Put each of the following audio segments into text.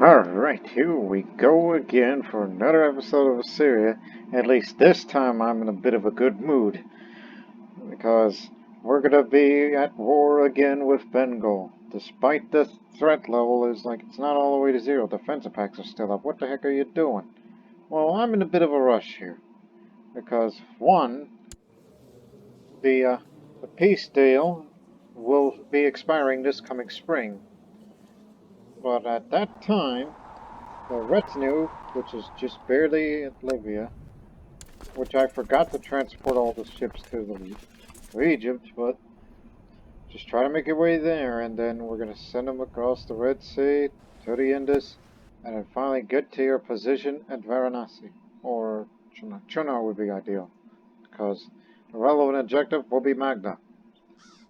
Alright, here we go again for another episode of Assyria. At least this time I'm in a bit of a good mood. Because we're gonna be at war again with Bengal. Despite the threat level is like it's not all the way to zero. Defensive packs are still up. What the heck are you doing? Well, I'm in a bit of a rush here. Because one, the peace deal will be expiring this coming spring. But at that time, the retinue, which is just barely at Libya, which I forgot to transport all the ships to Egypt, but just try to make your way there, and then we're going to send them across the Red Sea to the Indus, and then finally get to your position at Varanasi, or Chuna would be ideal, because the relevant objective will be Magda,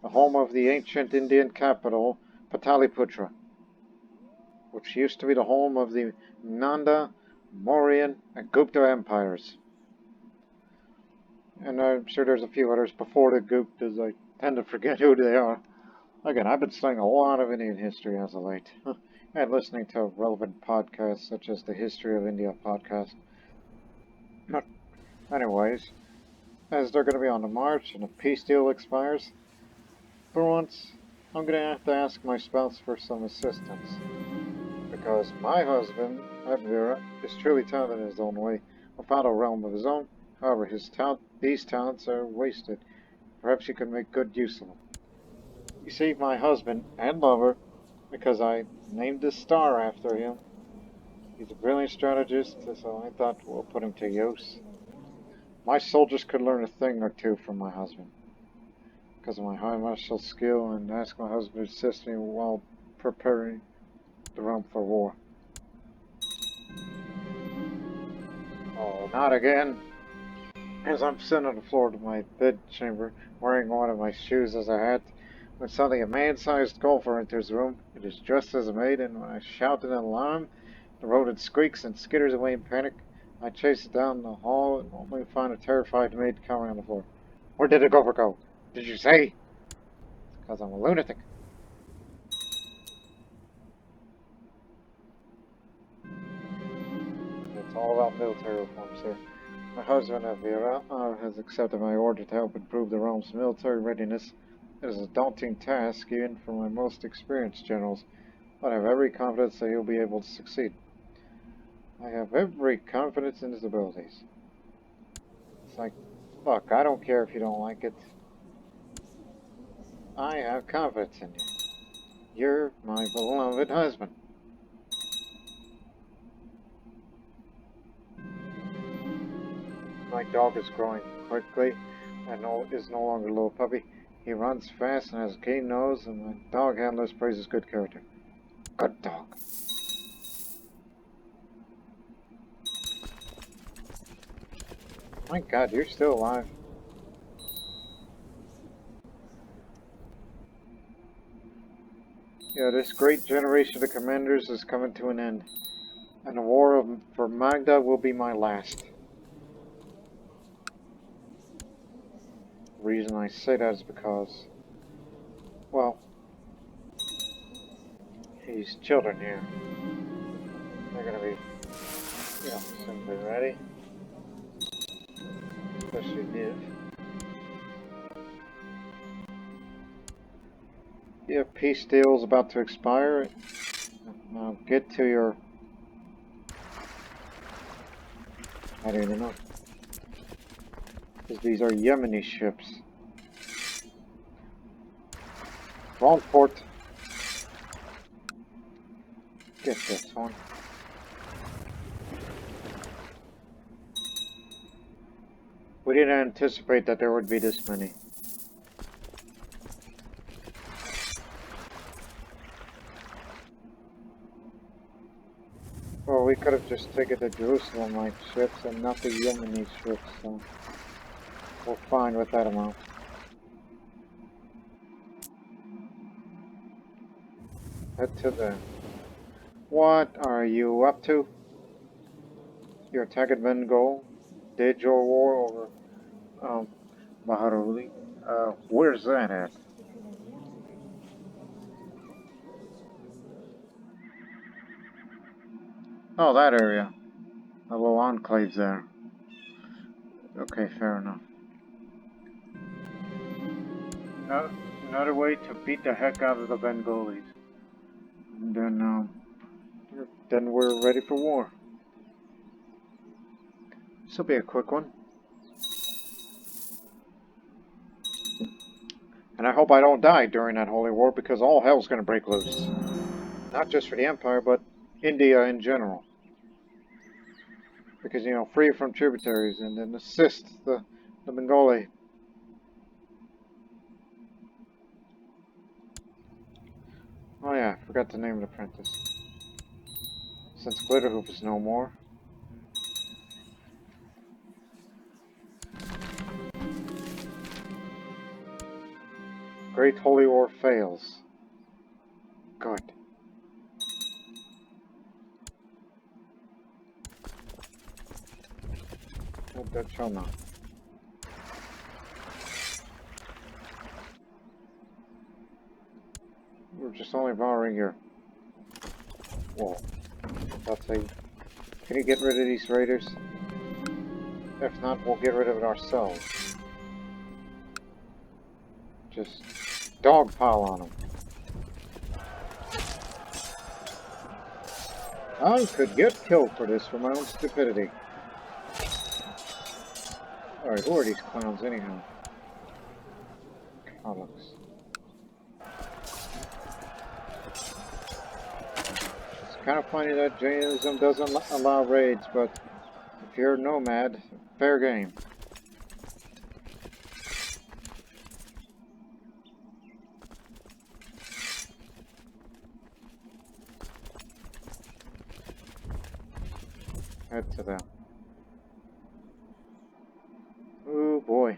the home of the ancient Indian capital, Pataliputra, which used to be the home of the Nanda, Mauryan, and Gupta empires. And I'm sure there's a few others before the Guptas. I tend to forget who they are. Again, I've been studying a lot of Indian history as of late, and listening to relevant podcasts such as the History of India podcast. But anyways, as they're going to be on the march and the peace deal expires, for once, I'm going to have to ask my spouse for some assistance. Because my husband, Advira, is truly talented in his own way, without a realm of his own. However, these talents are wasted. Perhaps you can make good use of them. You see, my husband and lover, because I named this star after him, he's a brilliant strategist, so I thought we'll put him to use. My soldiers could learn a thing or two from my husband, because of my high martial skill, and ask my husband to assist me while preparing the realm for war. Oh, not again. As I'm sitting on the floor of my bedchamber, wearing one of my shoes as a hat, when suddenly a man-sized golfer enters the room. It is dressed as a maid, and when I shout in alarm, the rodent squeaks and skitters away in panic. I chase it down the hall and only find a terrified maid cowering on the floor. Where did the gopher go? Did you say? It's because I'm a lunatic. It's all about military reforms here. My husband, Avira, has accepted my order to help improve the realm's military readiness. It is a daunting task, even for my most experienced generals, but I have every confidence that he'll be able to succeed. I have every confidence in his abilities. It's like, look, I don't care if you don't like it. I have confidence in you. You're my beloved husband. My dog is growing quickly and is no longer a little puppy. He runs fast and has a keen nose, and my dog handlers praise his good character. Good dog. My God, you're still alive. Yeah, this great generation of commanders is coming to an end, and the war for Magda will be my last. The reason I say that is because, well, these children here, they're gonna be, simply ready. Especially Niv. Your peace deal is about to expire. Now get to your... I don't even know. Because these are Yemeni ships. Wrong port. Get this one. We didn't anticipate that there would be this many. Well, we could have just taken the Jerusalem-like ships and not the Yemeni ships, so we're fine with that amount. Head to them. What are you up to? Your attack at Bengal? Did your war over Baharuli? Where's that at? Oh, that area. A little enclave there. Okay, fair enough. Another way to beat the heck out of the Bengalis. And then we're ready for war. This'll be a quick one. And I hope I don't die during that holy war, because all hell's gonna break loose. Not just for the Empire, but India in general. Because, you know, free from tributaries and then assist the Bengali. Oh yeah, I forgot to name the apprentice. Since Glitterhoof is no more. Great Holy War fails. Good. That shall not. We're just only borrowing your wall. Let's say, can you get rid of these raiders? If not, we'll get rid of it ourselves. Just dogpile on them. I could get killed for this for my own stupidity. Alright, who are these clowns anyhow? Catholics. It's kind of funny that Jainism doesn't allow raids, but if you're a nomad, fair game. Head to them. Oh boy.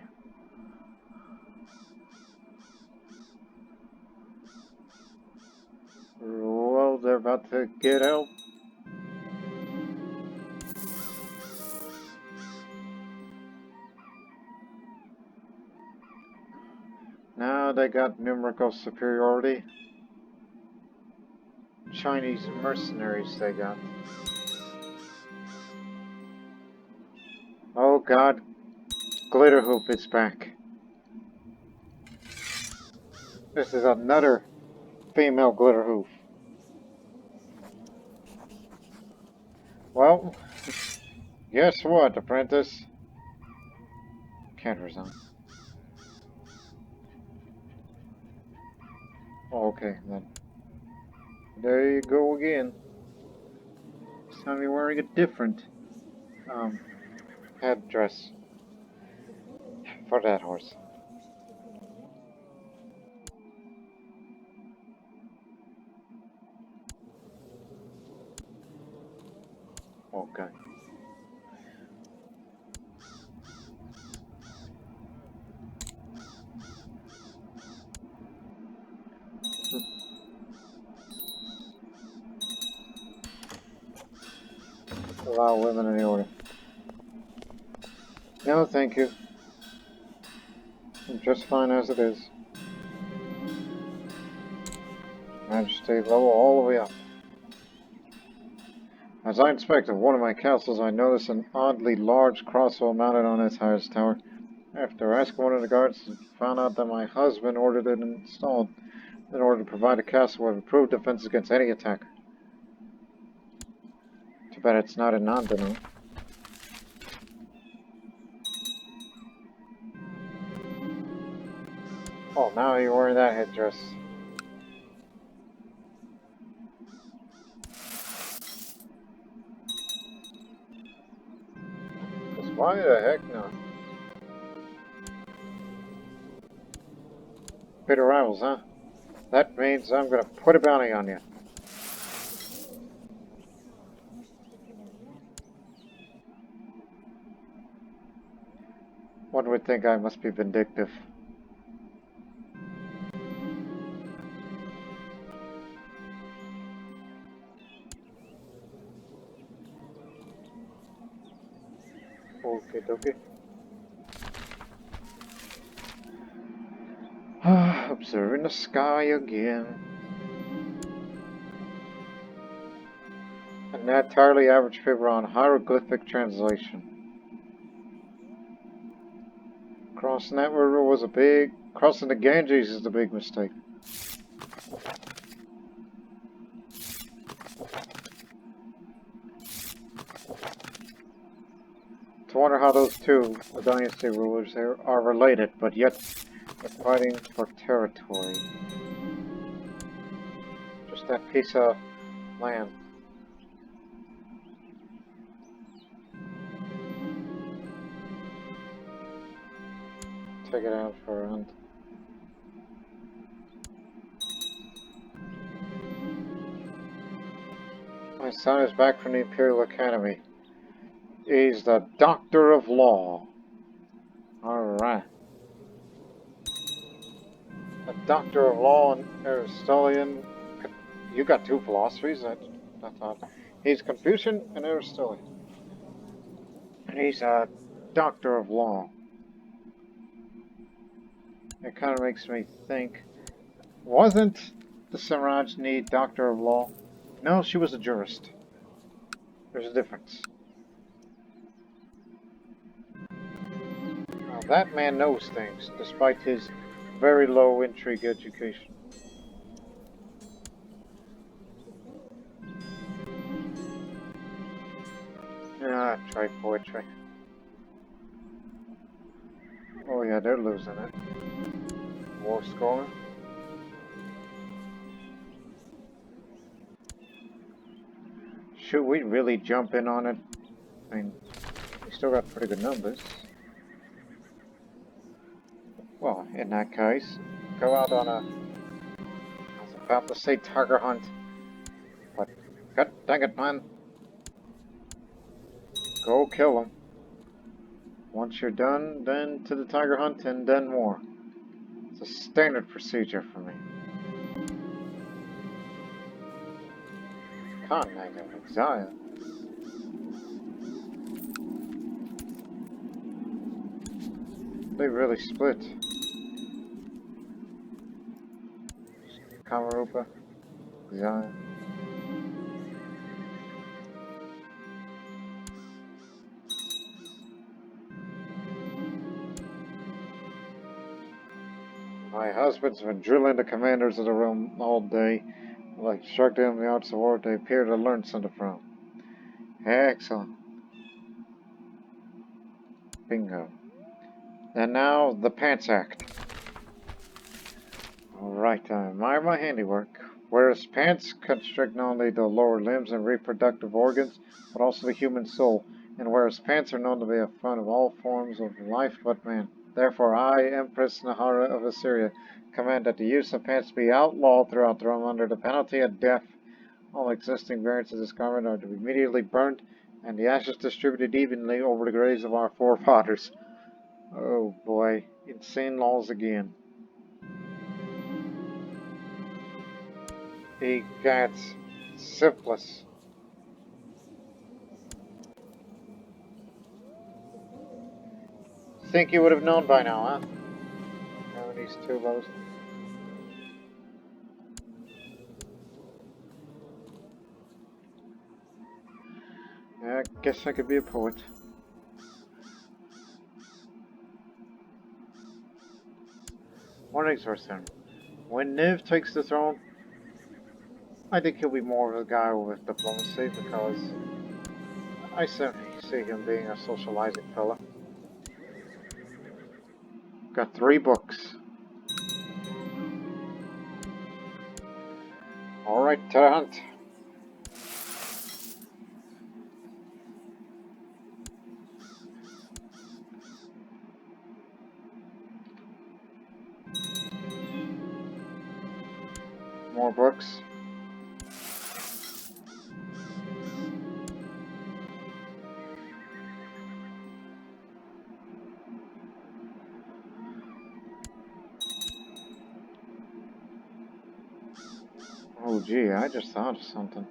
Well, they're about to get help. Now they got numerical superiority. Chinese mercenaries they got. Oh god, Glitterhoop is back. This is another female Glitterhoop. Well, guess what, apprentice? Can't resign. Oh, okay, then. There you go again. This time you're wearing a different headdress for that horse. Okay. Allow women in the order. No, thank you. I'm just fine as it is. Majesty level all the way up. As I inspected one of my castles, I noticed an oddly large crossbow mounted on its highest tower. After asking one of the guards, I found out that my husband ordered it installed in order to provide a castle with improved defenses against any attack. Too bad it's not in Nandanu. Oh, now you're wearing that headdress. Because why the heck not? Bitter rivals, huh? That means I'm gonna put a bounty on you. One would think I must be vindictive. Okay, okay. Observing the sky again. An entirely average paper on hieroglyphic translation. Crossing that river was a big... Crossing the Ganges is the big mistake. To wonder how those two, the dynasty rulers, are related, but yet they're fighting for territory. Just that piece of land. Take it out for a hunt. My son is back from the Imperial Academy. He's the Doctor of Law. Alright. A Doctor of Law and Aristotelian. You got two philosophies, I thought. He's Confucian and Aristotelian. And he's a Doctor of Law. It kind of makes me think, wasn't the Sarajini Doctor of Law? No, she was a jurist. There's a difference. Now, that man knows things, despite his very low intrigue education. Ah, try poetry. Oh yeah, they're losing it. War score. Should we really jump in on it? I mean, we still got pretty good numbers. Well, in that case, go out on a... I was about to say tiger hunt, but god dang it, man. Go kill them. Once you're done, then to the tiger hunt and then more. It's a standard procedure for me. Cognate of exile. They really split. Kamarupa, exile. My husband's been drilling the commanders of the realm all day. Like struck down the arts of war, they appear to learn something from. Excellent. Bingo. And now, the Pants Act. Alright, I admire my handiwork. Whereas pants constrict not only the lower limbs and reproductive organs, but also the human soul. And whereas pants are known to be a fun of all forms of life but man. Therefore I, Empress Nahara of Assyria, command that the use of pants be outlawed throughout the realm under the penalty of death. All existing variants of this garment are to be immediately burnt, and the ashes distributed evenly over the graves of our forefathers. Oh boy, insane laws again. Egads, syphilis. Think you would have known by now, huh? Having these two lows. Yeah, I guess I could be a poet. One source then. When Niv takes the throne, I think he'll be more of a guy with diplomacy because I certainly see him being a socializing fella. Got 3 books. Alright, to the hunt. More books. Oh gee, I just thought of something.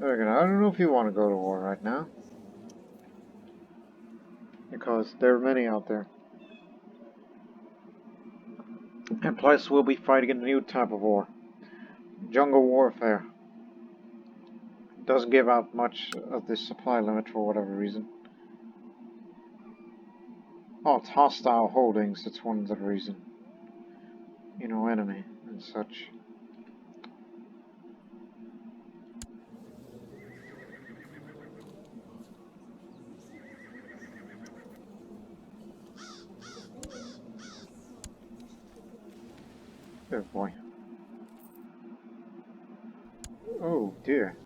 There we go. I don't know if you want to go to war right now. Because there are many out there. And plus we'll be fighting a new type of war. Jungle warfare. Doesn't give out much of the supply limit for whatever reason. Oh, it's hostile holdings. It's one of the reason. You know, enemy and such. Oh boy. Oh dear.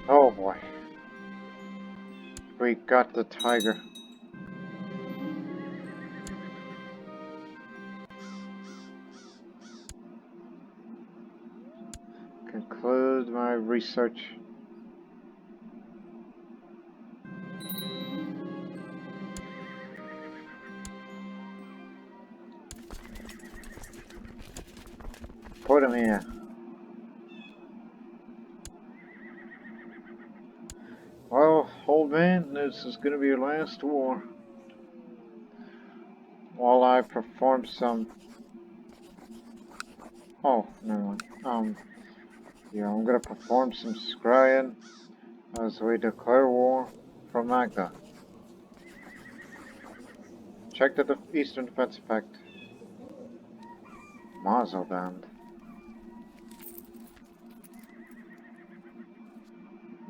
Oh boy. We got the tiger. Conclude my research. Put him here. Well, old man, this is gonna be your last war. While I perform some... Oh, never mind. Yeah, I'm gonna perform some scrying as we declare war from Magda. Check the Eastern Defense Pact. Mazo band.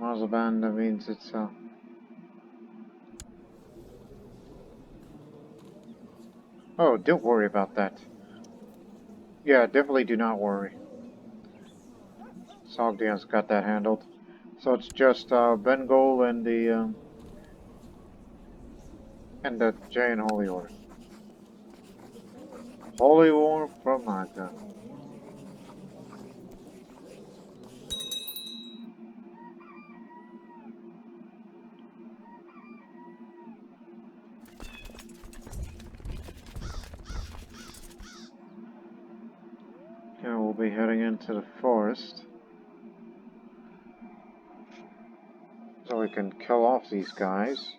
Mazo band, that means it's Oh, don't worry about that. Yeah, definitely do not worry. Sogdian's got that handled. So it's just Bengal and the Jain Holy Order. Holy War from Magda. Yeah, we'll be heading into the forest. So we can kill off these guys.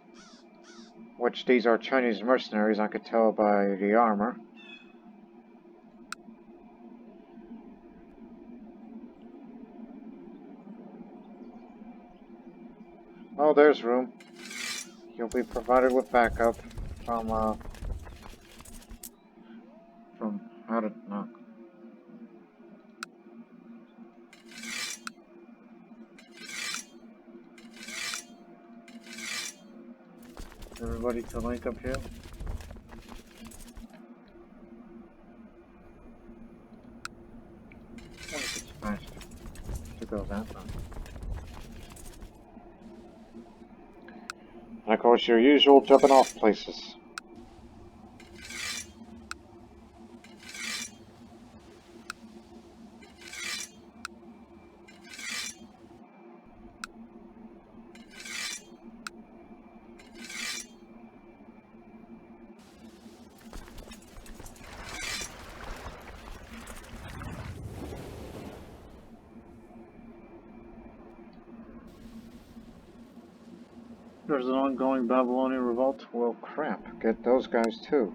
Which these are Chinese mercenaries, I could tell by the armor. Oh, there's room. You'll be provided with backup from how to knock. Everybody to link up here. What if it's faster to go that way? And of course, your usual jumping off places. There's an ongoing Babylonian revolt. Well, crap. Get those guys too.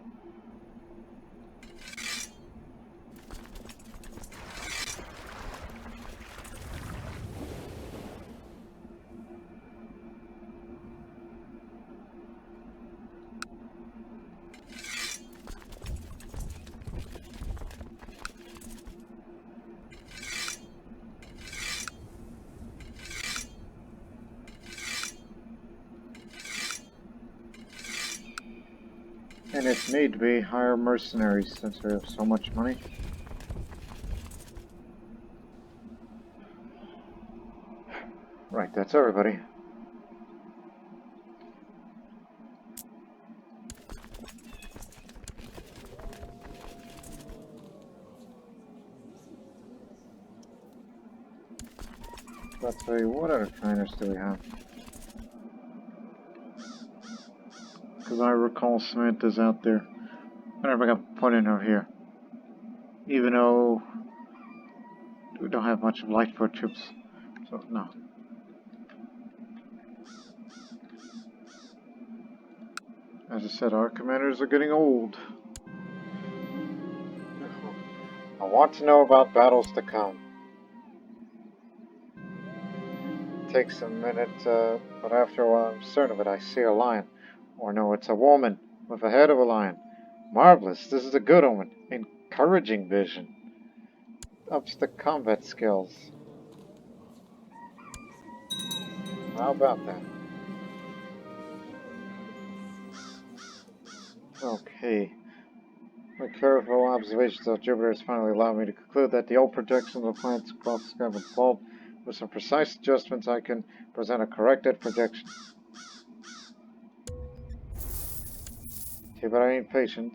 And if need be, hire mercenaries since we have so much money. Right, that's everybody. Let's see, what other trainers do we have? Because I recall Samantha's out there. I never got put in her here. Even though we don't have much of Lightfoot troops. So, no. As I said, our commanders are getting old. I want to know about battles to come. It takes a minute, but after a while I'm certain of it. I see a lion. Or no, it's a woman with the head of a lion. Marvelous, this is a good omen. Encouraging vision. Ups the combat skills. How about that? Okay. My careful observations of Jupiter has finally allowed me to conclude that the old projections of the planets across the sky were flawed. With some precise adjustments, I can present a corrected projection. Okay, but I ain't patient.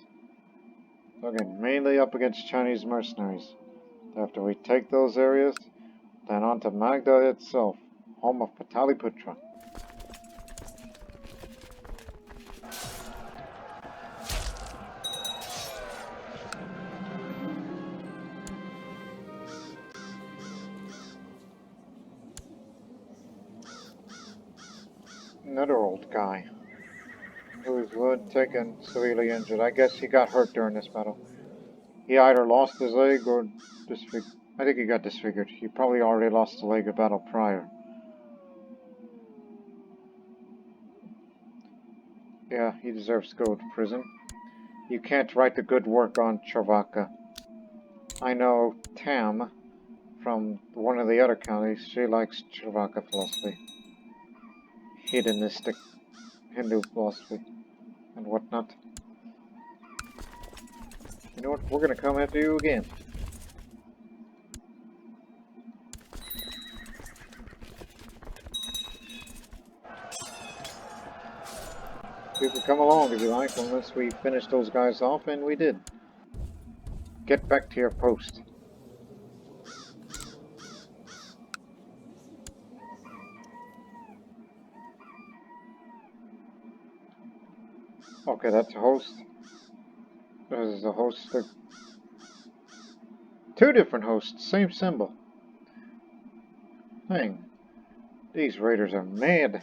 Again, mainly up against Chinese mercenaries. After we take those areas, then on to Magda itself, home of Pataliputra. Another old guy, whose wound taken severely injured. I guess he got hurt during this battle. He either lost his leg or disfigured. I think he got disfigured. He probably already lost a leg a battle prior. Yeah, he deserves to go to prison. You can't write the good work on Charvaka. I know Tam from one of the other counties. She likes Charvaka philosophy. Hedonistic Hindu philosophy and whatnot. You know what? We're gonna come after you again. You can come along if you like, unless we finish those guys off, and we did. Get back to your post. Okay, that's a host. This is a host. Two different hosts, same symbol. Dang. These raiders are mad.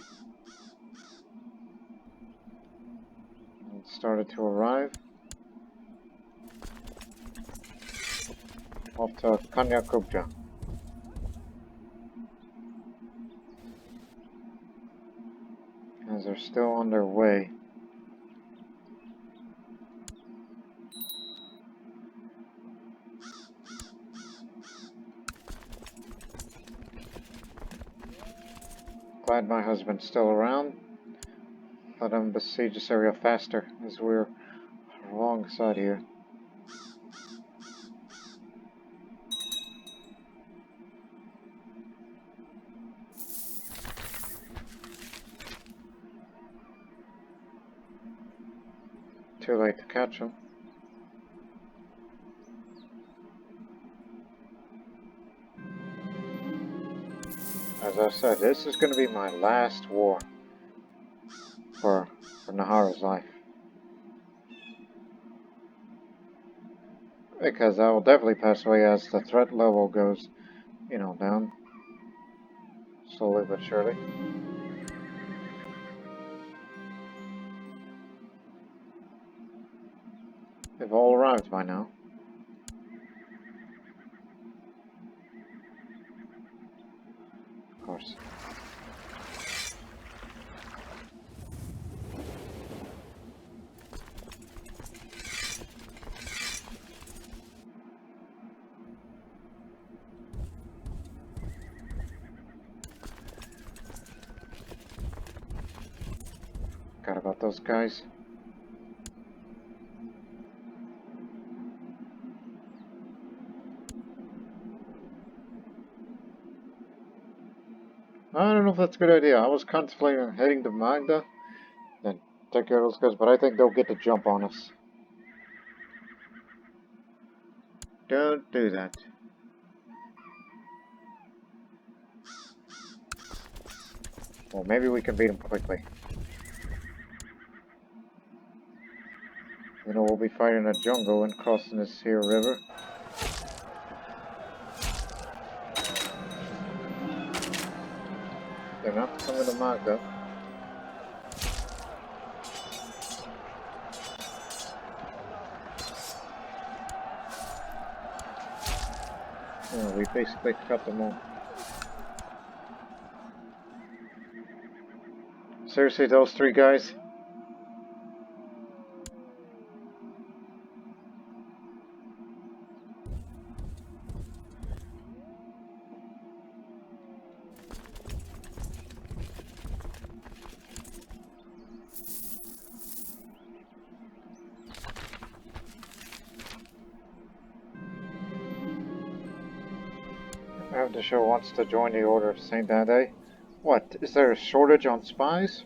It started to arrive. Off to Kanyakubja. As they're still on their way. Glad my husband's still around. Let him besiege this area faster as we're alongside here. Too late to catch him. As I said, this is going to be my last war for Nahara's life. Because I will definitely pass away as the threat level goes, you know, down. Slowly but surely. They've all arrived by now. Of course. Forgot about those guys. I don't know if that's a good idea. I was contemplating heading to Magda, then take care of those guys, but I think they'll get the jump on us. Don't do that. Well, maybe we can beat them quickly. You know, we'll be fighting a jungle and crossing this here river. They're not coming to Magda. Yeah, we basically cut them all. Seriously, those three guys? The show wants to join the Order of Saint Dade. What? Is there a shortage on spies?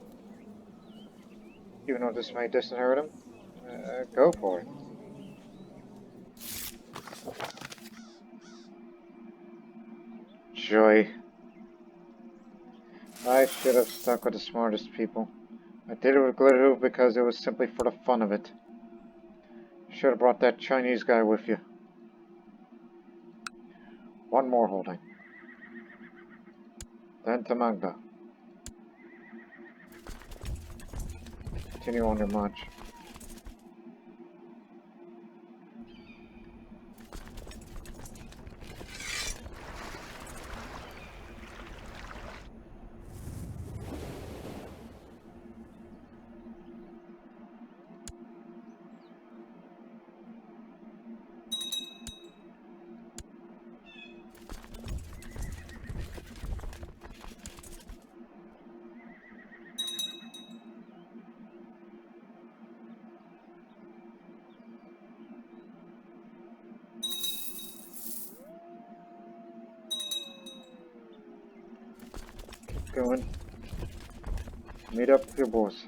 Even though this may disinherit him? Go for it. Joy. I should have stuck with the smartest people. I did it with Glitter because it was simply for the fun of it. Should have brought that Chinese guy with you. One more holding. Then to Magda. Continue on your march. Going. Meet up with your boss.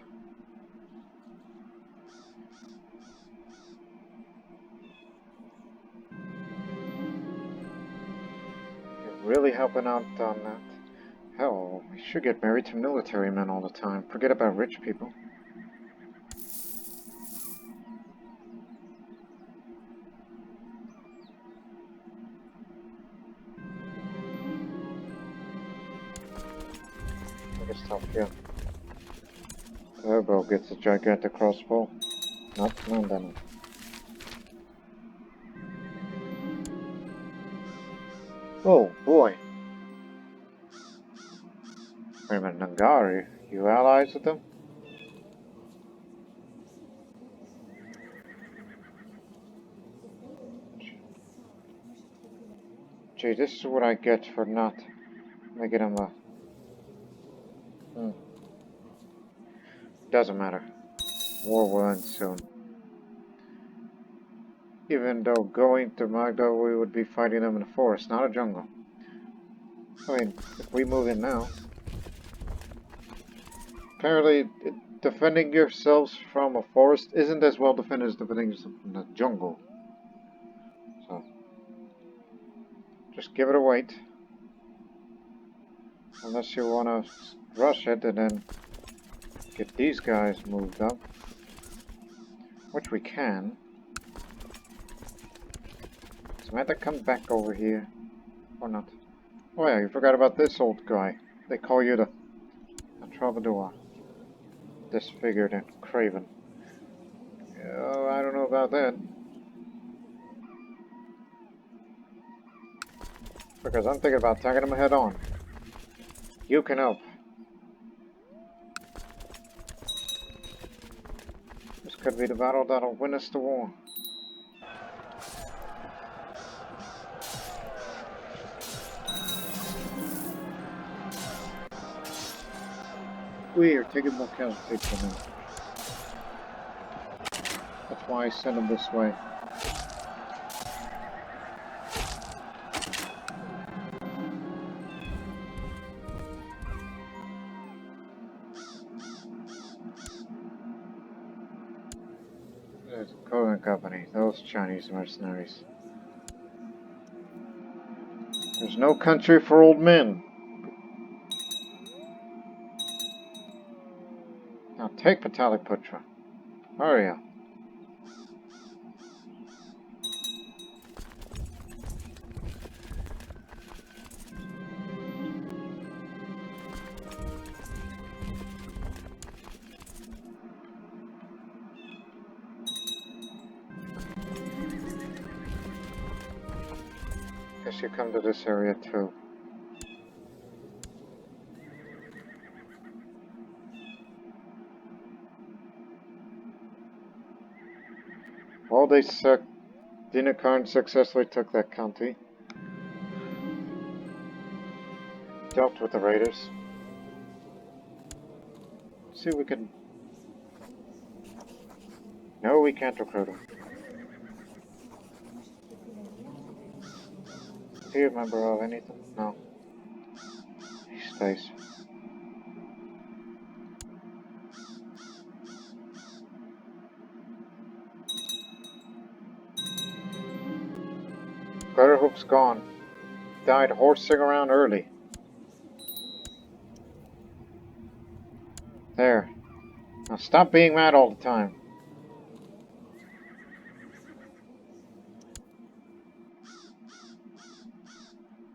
You're really helping out on that. Hell, we should get married to military men all the time. Forget about rich people. Stop here. Turbo gets a gigantic crossbow. Not then. Oh boy. Wait a minute, Nangari, you allies with them? Gee, this is what I get for not making him a... Doesn't matter. War will end soon. Even though going to Magda, we would be fighting them in a forest, not a jungle. I mean, if we move in now... Apparently, defending yourselves from a forest isn't as well defended as defending yourself from the jungle. So, just give it a wait. Unless you want to rush it and then get these guys moved up. Which we can. Samantha, come back over here. Or not. Oh yeah, you forgot about this old guy. They call you the troubadour. Disfigured and craven. Oh, I don't know about that. Because I'm thinking about tagging him head on. You can help. This could be the battle that'll win us the war. We are taking more casualties than them. That's why I send them this way. There's a Cohen Company, those Chinese mercenaries. There's no country for old men. Now take Pataliputra. Hurry up. course you come to this area too. Well, Dinakarn successfully took that county. Dealt with the raiders. See if we can... No, we can't recruit him. Is he a member of anything? No. He stays. Gutterhoop's gone. Died horsing around early. There. Now stop being mad all the time.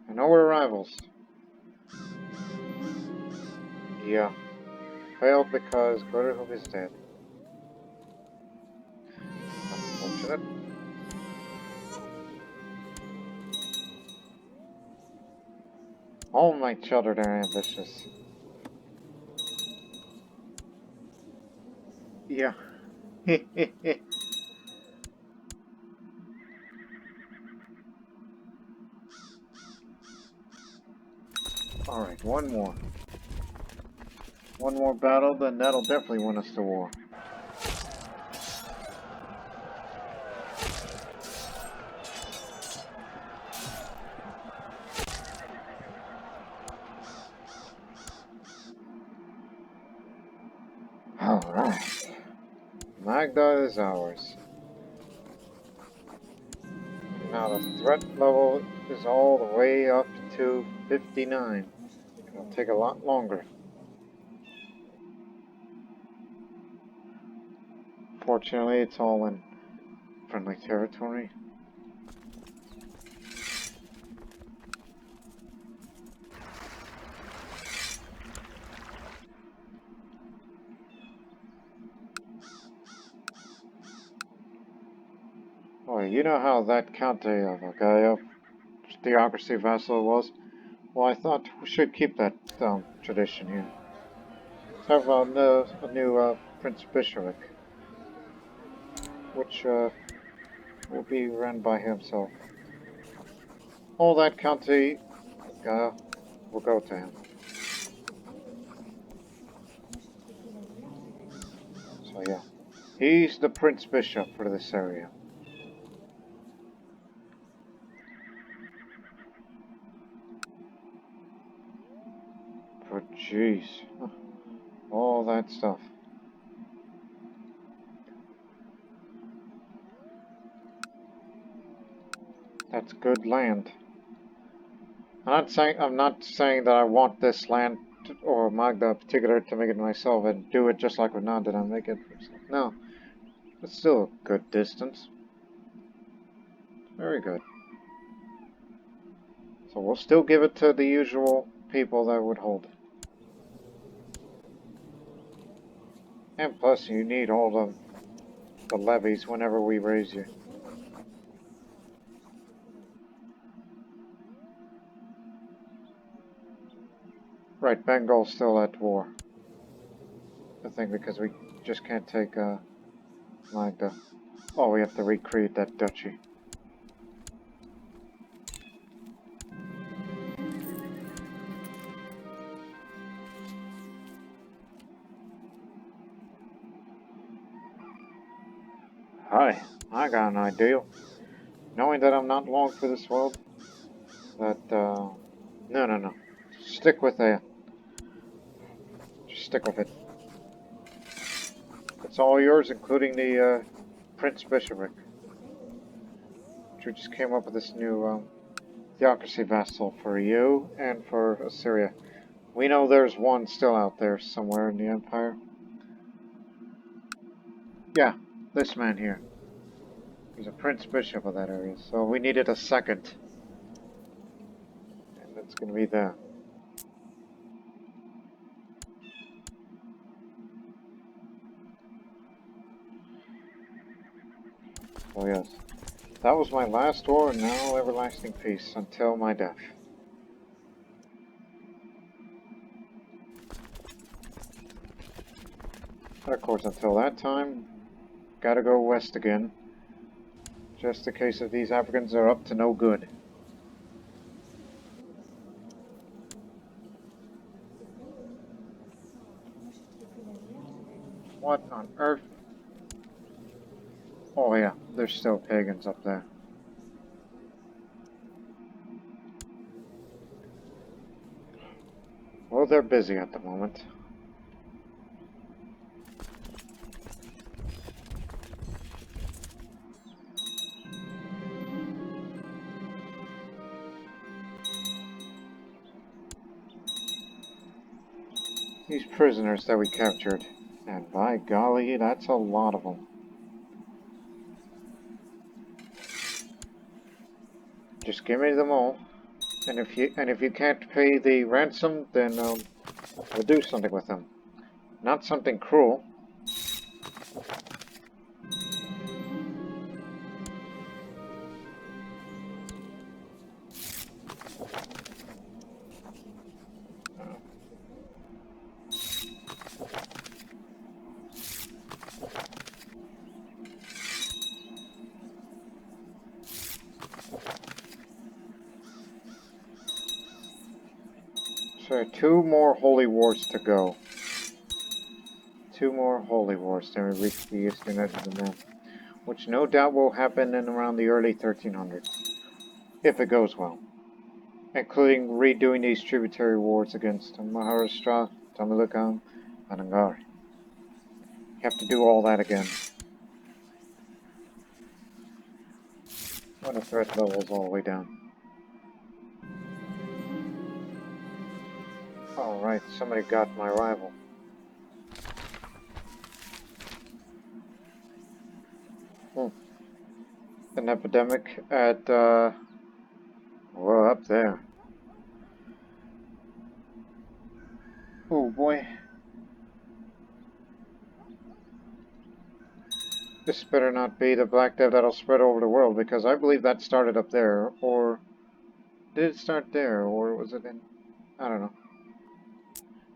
I know we're rivals. Yeah. Failed because Gutterhoop is dead. Unfortunate. All my children are ambitious. Yeah. Alright, one more. One more battle, then that'll definitely win us the war. Alright. Magda is ours. Now the threat level is all the way up to 59. It'll take a lot longer. Fortunately, it's all in friendly territory. Oh, you know how that Count of Agaya theocracy vassal was? Well, I thought we should keep that tradition here. Let's have a new Prince Bishovic, which will be run by himself. All that county will go to him. So yeah, he's the Prince Bishop for this area. But jeez, all that stuff. That's good land. I'm not saying that I want this land or Magda in particular to make it myself and do it just like Renan did. I make it for myself. No, it's still a good distance. Very good. So we'll still give it to the usual people that would hold it. And plus, you need all the levies whenever we raise you. Right, Bengal's still at war. I think because we just can't take Magda. Oh, we have to recreate that duchy. Hi, I got an idea. Knowing that I'm not long for this world, that, no. Stick with it. Just stick with it. It's all yours, including the, Prince Bishopric. Which just came up with this new, theocracy vassal for you and for Assyria. We know there's one still out there somewhere in the Empire. Yeah, this man here. He's a Prince Bishop of that area, so we needed a second. And it's gonna be that. Oh yes. That was my last war, and now everlasting peace until my death. But of course, until that time, gotta go west again. Just in case if these Africans are up to no good. What on earth? Oh yeah, there's still pagans up there. Well, they're busy at the moment. These prisoners that we captured, and by golly, that's a lot of them. Just give me them all, and if you can't pay the ransom, then we'll do something with them. Not something cruel. So 2 more holy wars to go. 2 more holy wars, then we reach the eastern edge of the map, which no doubt will happen in around the early 1300s, if it goes well, including redoing these tributary wars against Maharashtra, Tamilakam, and Angari. You have to do all that again. When the threat level is all the way down. Alright, somebody got my rival. An epidemic at, well, up there. Oh boy. This better not be the Black Death that'll spread over the world, because I believe that started up there, or did it start there, or was it in, I don't know.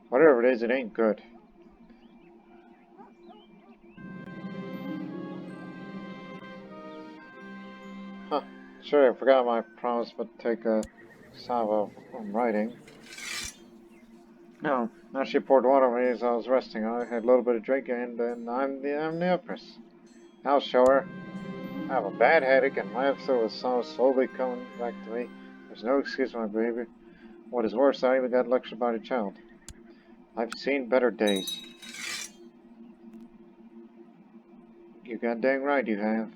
Whatever it is, it ain't good. Huh. Sure, I forgot my promise, but take a salvo from writing. No, now she poured water on me as I was resting. I had a little bit of drink, and then I'm the Empress. I'll show her. I have a bad headache, and my episode of song is slowly coming back to me. There's no excuse for my behavior. What is worse, I even got lectured by the child. I've seen better days. You got dang right you have.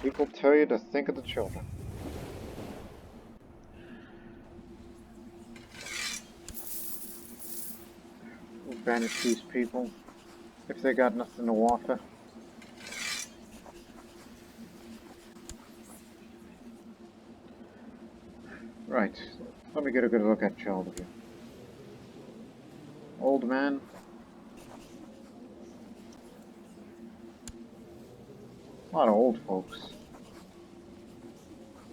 People tell you to think of the children. We'll banish these people if they got nothing to offer. Right. Let me get a good look at child of you. Old man. A lot of old folks.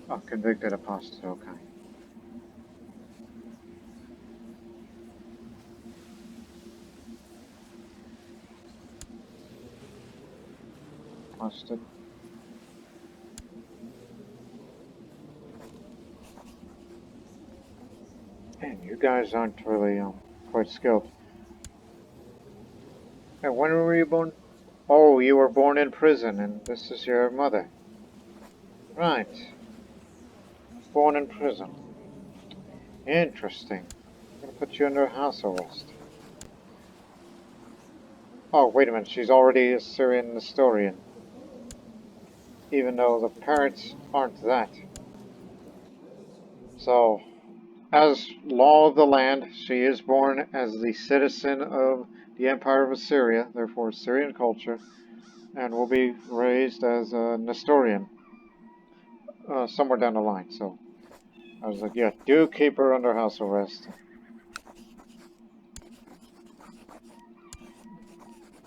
Oh, convicted apostate, okay. Apostate. Man, you guys aren't really quite skilled. Hey, when were you born? Oh, you were born in prison, and this is your mother. Right. Born in prison. Interesting. I'm gonna put you under house arrest. Oh, wait a minute. She's already a Syrian Nestorian. Even though the parents aren't that. So, as law of the land, she is born as the citizen of the Empire of Assyria, therefore Syrian culture, and will be raised as a Nestorian somewhere down the line. So I was like, yeah, do keep her under house arrest.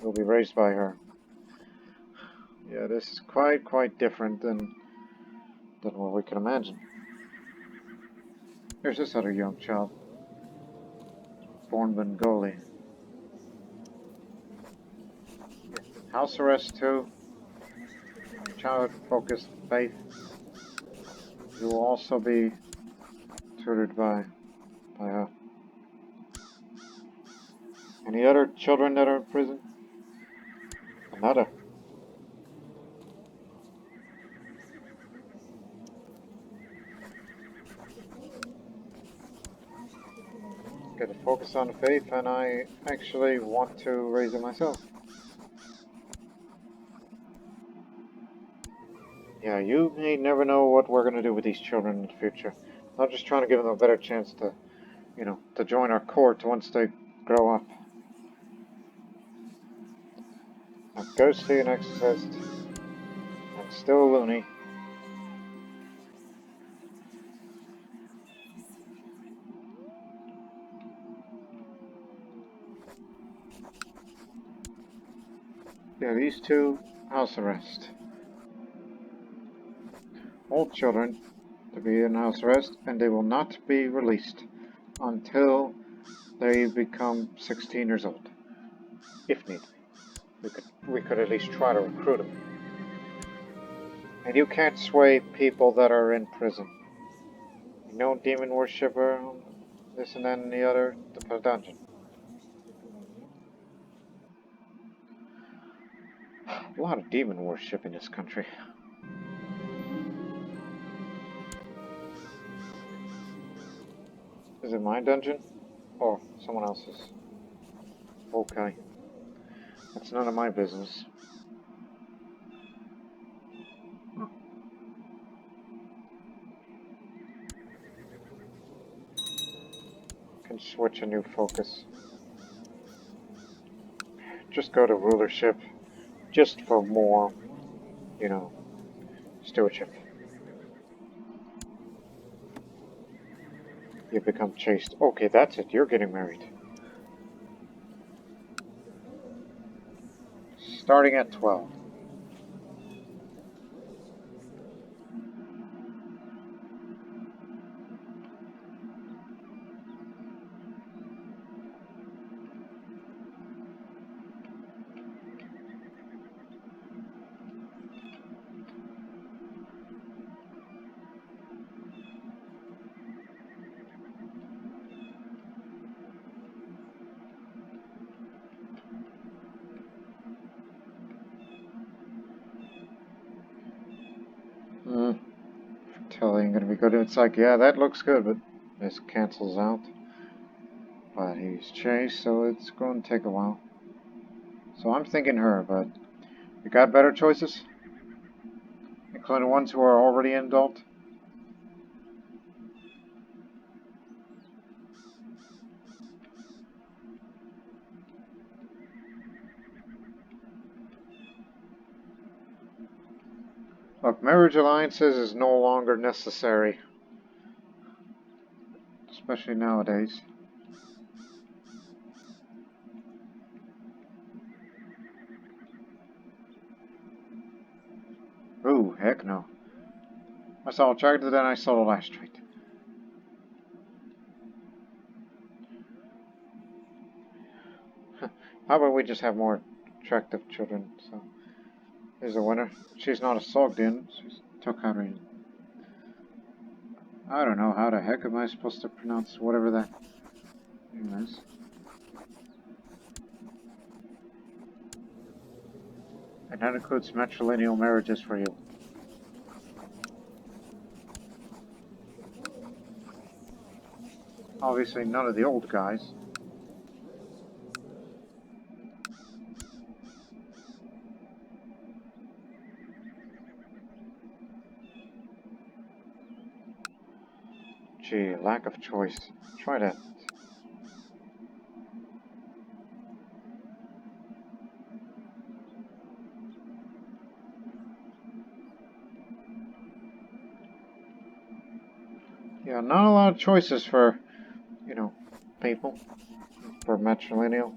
will be raised by her. Yeah, this is quite different than what we can imagine. Here's this other young child, born Bengali. House arrest too. Child-focused faith. You will also be tutored by her. Any other children that are in prison? Another. Got to focus on the faith, and I actually want to raise it myself. Yeah, you may never know what we're going to do with these children in the future. I'm just trying to give them a better chance to, to join our court once they grow up. A ghostly and exorcist, and still loony. Yeah, these two, house arrest. All children to be in house arrest, and they will not be released until they become 16 years old, if need be. We could at least try to recruit them. And you can't sway people that are in prison. No demon worshipper, this and that and the other, the dungeon. A lot of demon worship in this country. Is it my dungeon? Or someone else's? Okay. That's none of my business. Can switch a new focus. Just go to rulership. Just for more, stewardship. You become chaste. Okay, that's it. You're getting married. Starting at 12. Telling gonna be good. It's like, yeah, that looks good, but this cancels out. But he's chased, so it's going to take a while. So I'm thinking her, but you got better choices? Including ones who are already an adult? Look, marriage alliances is no longer necessary. Especially nowadays. Ooh, heck no. I saw attractive, then I saw the last trait. How about we just have more attractive children? So, here's a winner. She's not a Sogdian, she's Tokharian. I don't know how the heck am I supposed to pronounce whatever that name is. And that includes matrilineal marriages for you. Obviously none of the old guys. Gee, lack of choice. Try that. Yeah, not a lot of choices for, people, for matrilineal.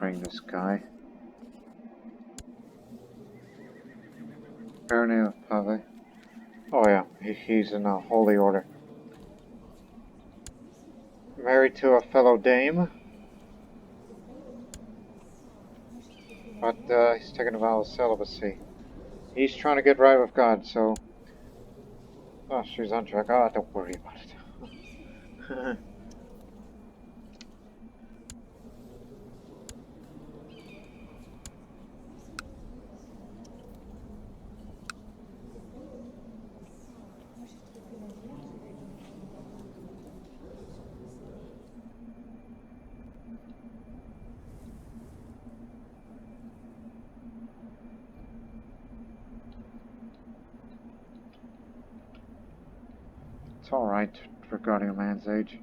train this guy. Baron of Pave. Oh yeah, he's in a holy order. Married to a fellow dame. But he's taking a vow of celibacy. He's trying to get right with God, so... Oh, she's on track. Oh, don't worry about it. It's alright regarding a man's age.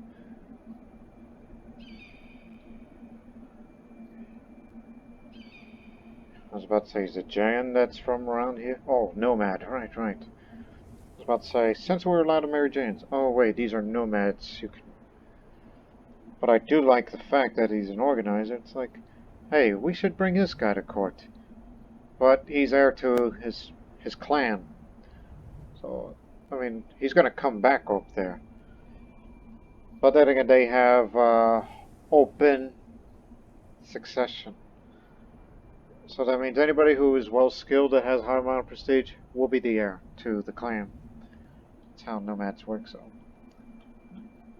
I was about to say, he's a giant that's from around here? Oh, nomad. Right. I was about to say, since we're allowed to marry giants. Oh, wait, these are nomads. You can... But I do like the fact that he's an organizer. It's like, hey, we should bring this guy to court. But he's heir to his clan. So, I mean, he's going to come back up there. But then again, they have open succession. So that means anybody who is well skilled that has a high amount of prestige will be the heir to the clan. That's how nomads work, so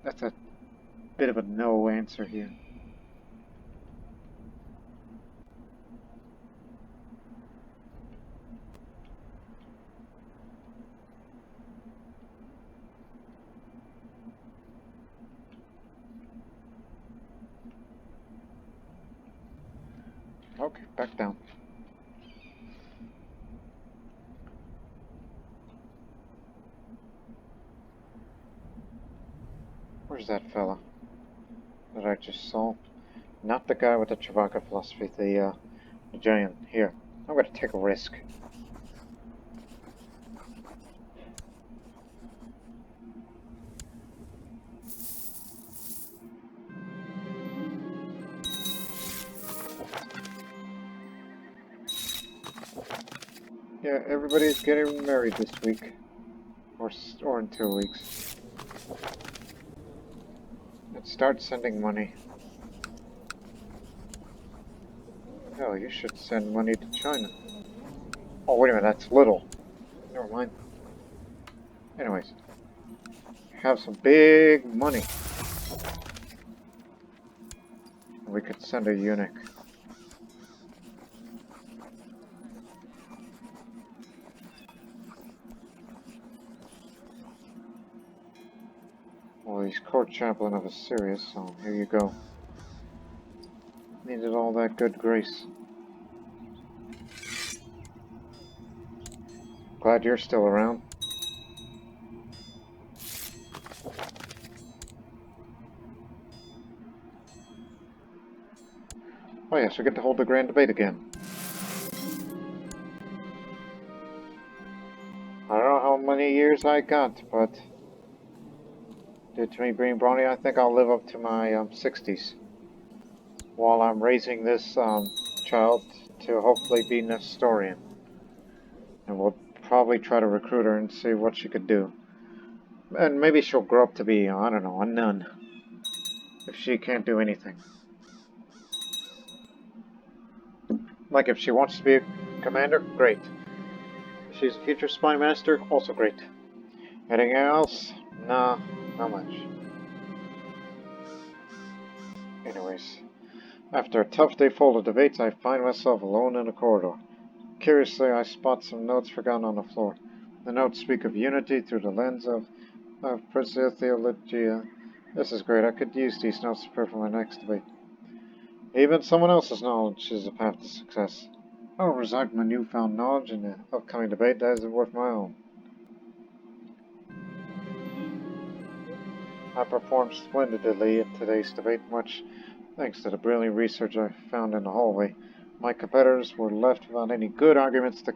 that's a bit of a no answer here. Okay, back down. Where's that fella that I just saw? Not the guy with the Chewbacca philosophy, the giant. Here, I'm gonna take a risk. Yeah, everybody's getting married this week. Or in 2 weeks. Let's start sending money. Hell, you should send money to China. Oh, wait a minute, that's little. Never mind. Anyways. Have some big money. We could send a eunuch. Well, he's court chaplain of Assyria, so here you go. Needed all that good grace. Glad you're still around. Oh yes, we get to hold the grand debate again. I don't know how many years I got, but due to me being brawny, I think I'll live up to my 60s. While I'm raising this child to hopefully be an historian. And we'll probably try to recruit her and see what she could do. And maybe she'll grow up to be, I don't know, a nun. If she can't do anything. Like if she wants to be a commander, great. If she's a future spy master, also great. Anything else? Nah, not much. Anyways, after a tough day full of debates, I find myself alone in a corridor. Curiously, I spot some notes forgotten on the floor. The notes speak of unity through the lens of theologia. This is great. I could use these notes to prepare for my next debate. Even someone else's knowledge is a path to success. I will recite my newfound knowledge in the upcoming debate that isn't worth my own. I performed splendidly in today's debate, much thanks to the brilliant research I found in the hallway. My competitors were left without any good arguments to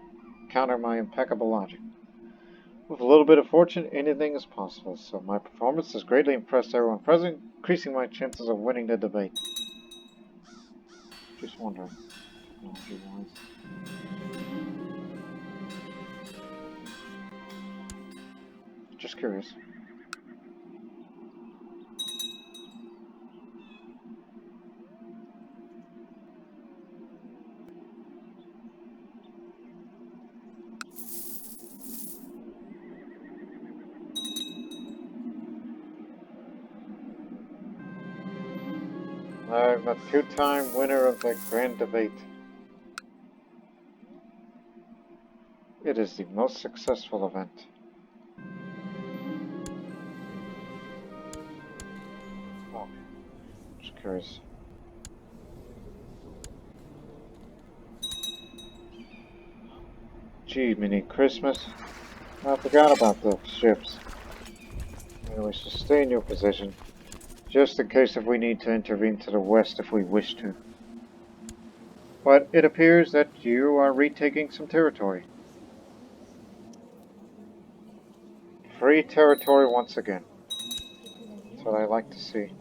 counter my impeccable logic. With a little bit of fortune, anything is possible, so my performance has greatly impressed everyone present, increasing my chances of winning the debate. Just wondering, technology-wise. Just curious. I'm a two-time winner of the Grand Debate. It is the most successful event. Oh, just curious. Gee, mini Christmas. I forgot about the ships. Anyway, so stay in your position, just in case if we need to intervene to the west if we wish to. But it appears that you are retaking some territory. Free territory once again. That's what I like to see.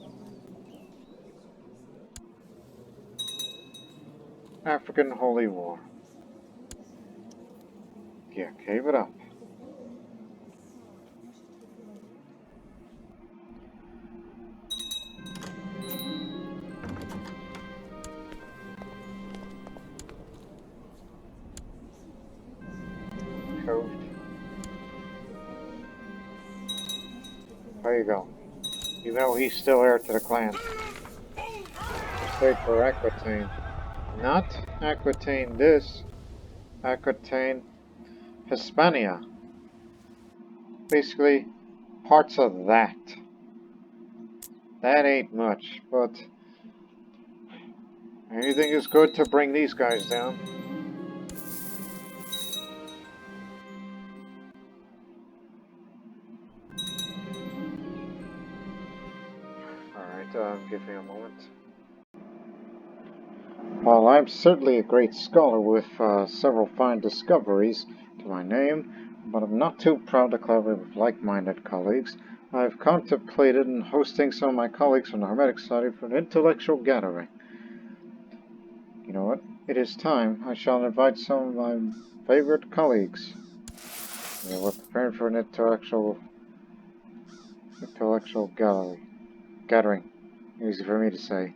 African Holy War. Yeah, gave it up. Cove. There you go. You know he's still heir to the clan. Stay for Aquitaine. Not Aquitaine this. Aquitaine Hispania. Basically, parts of that. That ain't much, but anything is good to bring these guys down. Alright, give me a moment. While I'm certainly a great scholar with several fine discoveries to my name, but I'm not too proud to collaborate with like-minded colleagues, I've contemplated in hosting some of my colleagues from the Hermetic Society for an intellectual gathering. You know what? It is time. I shall invite some of my favorite colleagues. Yeah, we're preparing for an intellectual gathering. Easy for me to say.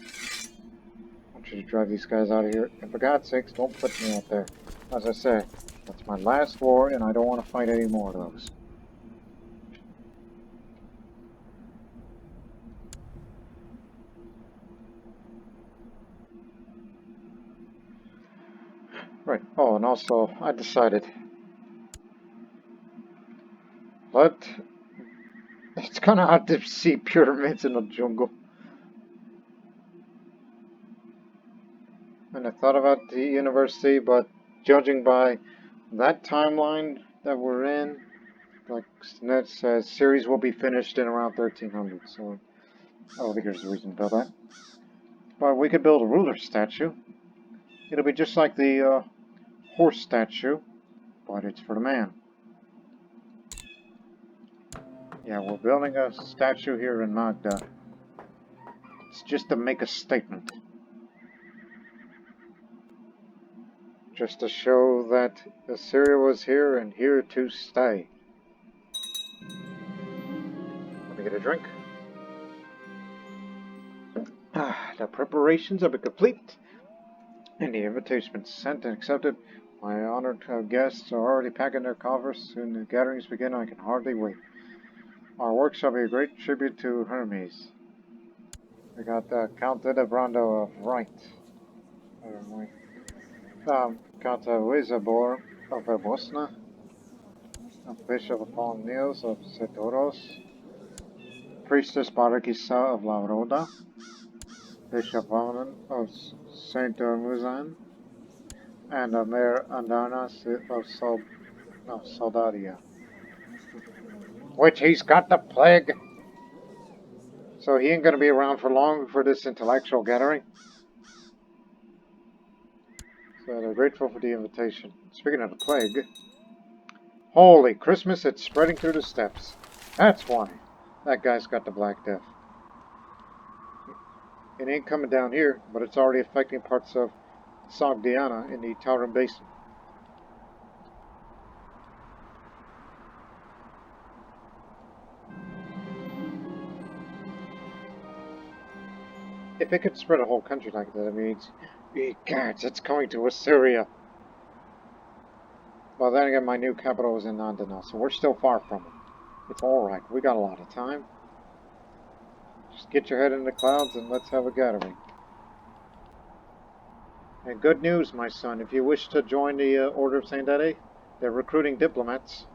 I want you to drive these guys out of here. And for God's sakes, don't put me out there. As I say, that's my last war, and I don't want to fight any more of those. Right. Oh, and also, I decided. It's kind of hard to see pyramids in the jungle. And I thought about the university, but judging by that timeline that we're in, like Ned says, series will be finished in around 1300. So I don't think there's a reason to build that. But we could build a ruler statue. It'll be just like the horse statue, but it's for the man. Yeah, we're building a statue here in Magda. It's just to make a statement. Just to show that Assyria was here and here to stay. Let me get a drink. The preparations have been complete, and the invitation has been sent and accepted. My honored guests are already packing their coffers. Soon the gatherings begin. I can hardly wait. Our work shall be a great tribute to Hermes. We got Count de Brando right. Count Wizabor of Bosna, Bishop Paul Niels of Setoros, Priestess Barakisa of La Roda, Bishop Vaman of Saint Muzan, and Mayor Andana of Soldadia. Which he's got the plague. So he ain't going to be around for long for this intellectual gathering. So they're grateful for the invitation. Speaking of the plague, holy Christmas, it's spreading through the steppes. That's why that guy's got the Black Death. It ain't coming down here, but it's already affecting parts of Sogdiana in the Tarim Basin. If it could spread a whole country like that, I mean, gods, it's coming to Assyria. Well, then again, my new capital is in Nandana, so we're still far from it. It's alright, we got a lot of time. Just get your head in the clouds and let's have a gathering. And good news, my son, if you wish to join the Order of Saint Ede, they're recruiting diplomats.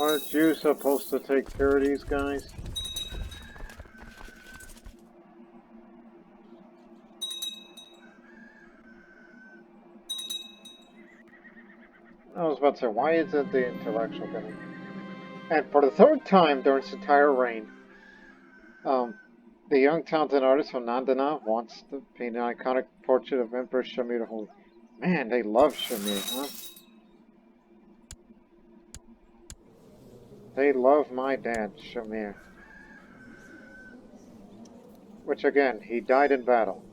Aren't you supposed to take care of these guys? I was about to say, why isn't the intellectual getting... And for the third time during its entire reign, the young talented artist from Nandana wants to paint an iconic portrait of Emperor Shamir the Holy. Man, they love Shamir, huh? They love my dad, Shamir. Which again, he died in battle.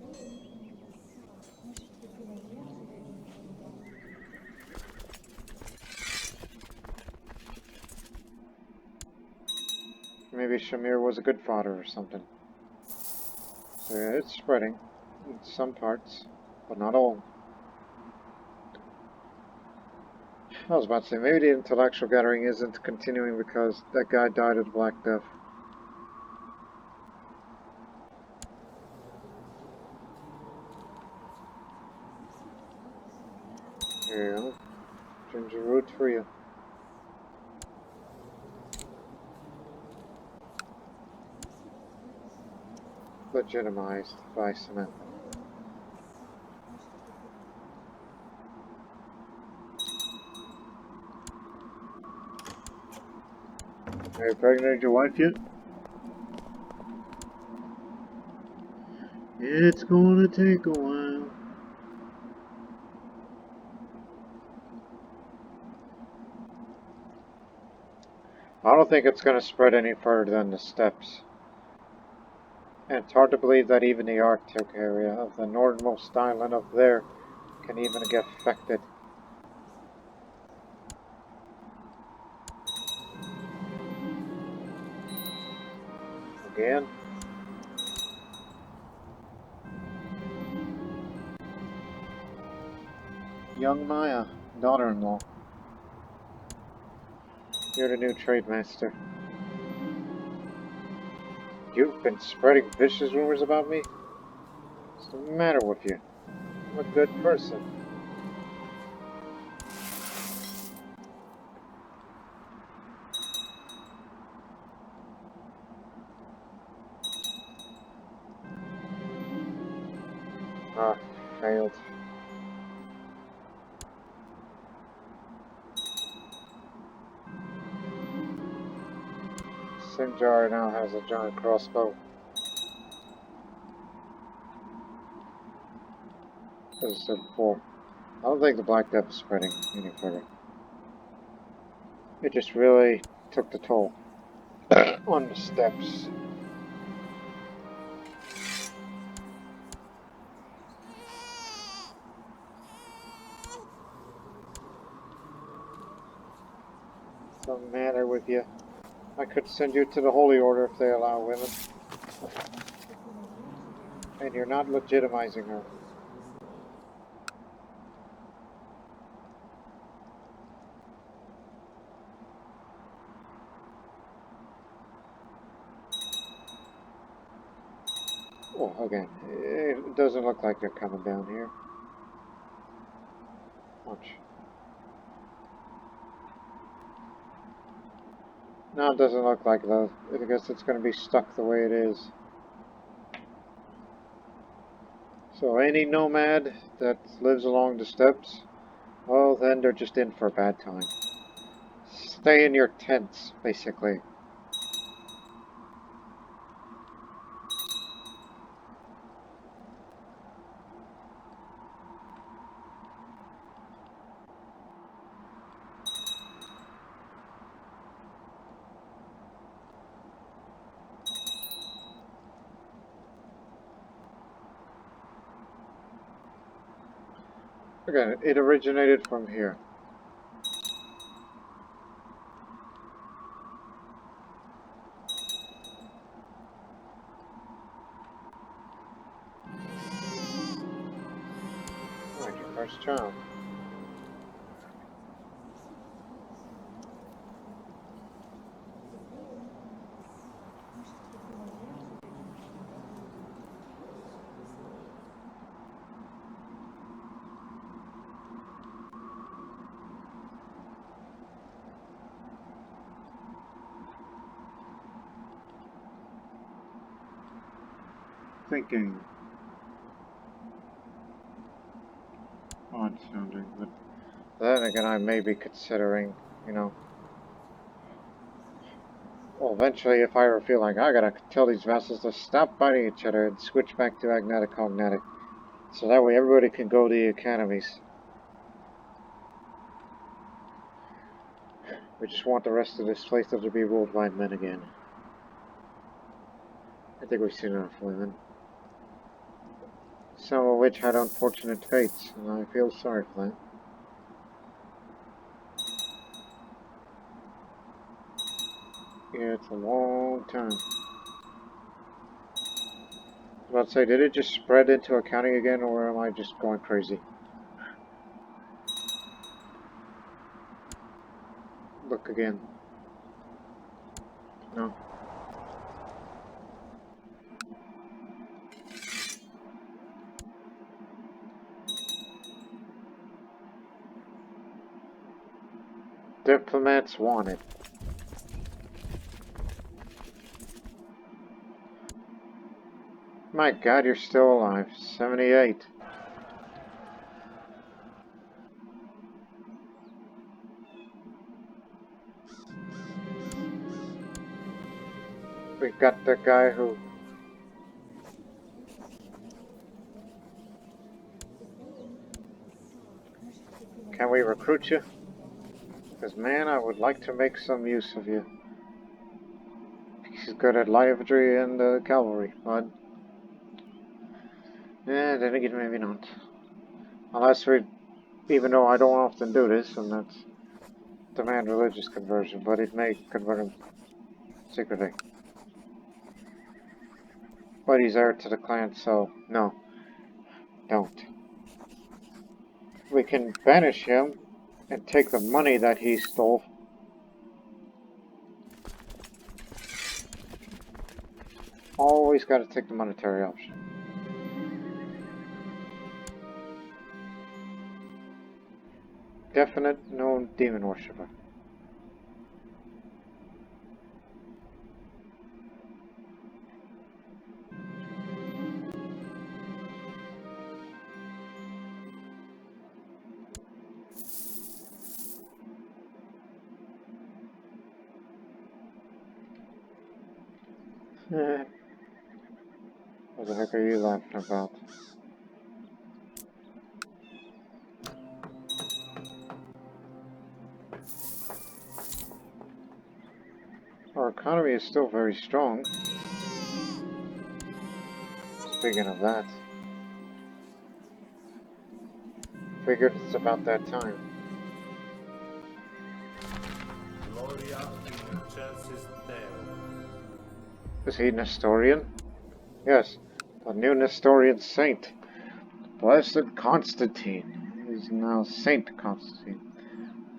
Maybe Shamir was a good father or something. So yeah, it's spreading in some parts, but not all. I was about to say, maybe the intellectual gathering isn't continuing because that guy died of the Black Death. Here you go. Ginger root for you. Legitimized by Samantha. Are you pregnant your wife yet? It's gonna take a while. I don't think it's gonna spread any further than the steppes. And it's hard to believe that even the Arctic area of the northernmost island up there can even get affected. Again? Young Maya, daughter-in-law. You're the new trade master. You've been spreading vicious rumors about me? What's the matter with you? I'm a good person. Ah, failed. Sinjar now has a giant crossbow. As I said before, I don't think the Black Death is spreading any further. It just really took the toll on the steppes. What's the matter with you? I could send you to the Holy Order if they allow women. And you're not legitimizing her. Oh, again, it doesn't look like they're coming down here. Watch. No, it doesn't look like though. I guess it's going to be stuck the way it is. So any nomad that lives along the steppes, well then they're just in for a bad time. Stay in your tents, basically. Again, it originated from here. Alright, your first child. Thinking. Odd sounding, but then again I may be considering, you know, well eventually if I ever feel like I gotta tell these vassals to stop fighting each other and switch back to agnatic cognatic. So that way everybody can go to the academies. We just want the rest of this place to be ruled by men again. I think we've seen enough women. Some of which had unfortunate fates, and I feel sorry for them. Yeah, it's a long time. I was about to say, did it just spread into a county again, or am I just going crazy? Look again. No. Diplomats wanted. My God, you're still alive. 78. We got the guy who... Can we recruit you? Because, man, I would like to make some use of you. He's good at livery and cavalry, but... Yeah, then again, maybe not. Unless we... Even though I don't often do this, and that's... Demand religious conversion, but it may convert him secretly. But he's heir to the clan, so no. Don't. We can banish him and take the money that he stole. Always gotta take the monetary option. Definite known demon worshipper. What the heck are you laughing about? Our economy is still very strong. Speaking of that, figured it's about that time. Is he Nestorian? Yes, the new Nestorian saint. Blessed Constantine. He's now Saint Constantine.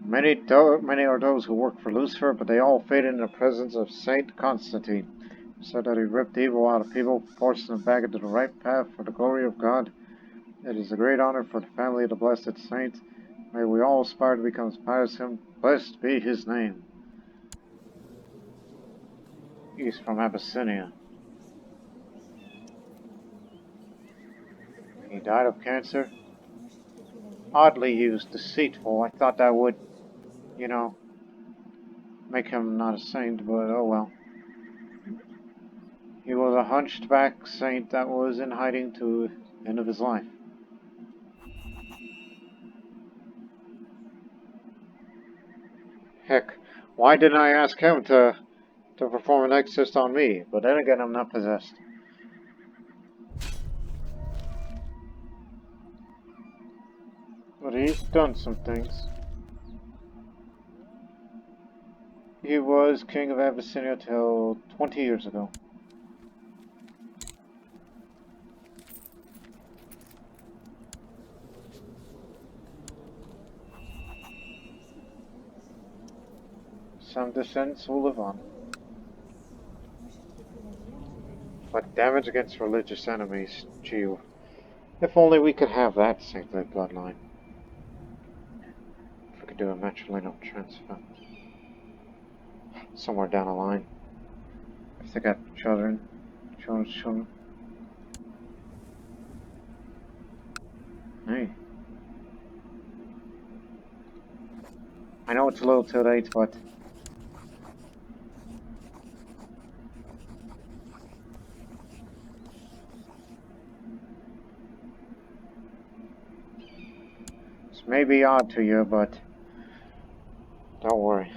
Many are those who work for Lucifer, but they all fade in the presence of Saint Constantine. So that he ripped evil out of people, forcing them back into the right path for the glory of God. It is a great honor for the family of the blessed saint. May we all aspire to become as pious as him. Blessed be his name. He's from Abyssinia. died of cancer. Oddly used, deceitful. I thought that would, you know, make him not a saint, but oh well. He was a hunchback saint that was in hiding to the end of his life. Heck, why didn't I ask him to perform an exorcist on me? But then again, I'm not possessed. But he's done some things. He was king of Abyssinia till 20 years ago. Some descendants will live on. But damage against religious enemies, gee, if only we could have that saintly bloodline. If we could do a matrilineal transfer. Somewhere down the line. If they got children. Hey. I know it's a little too late, but this may be odd to you, but don't worry.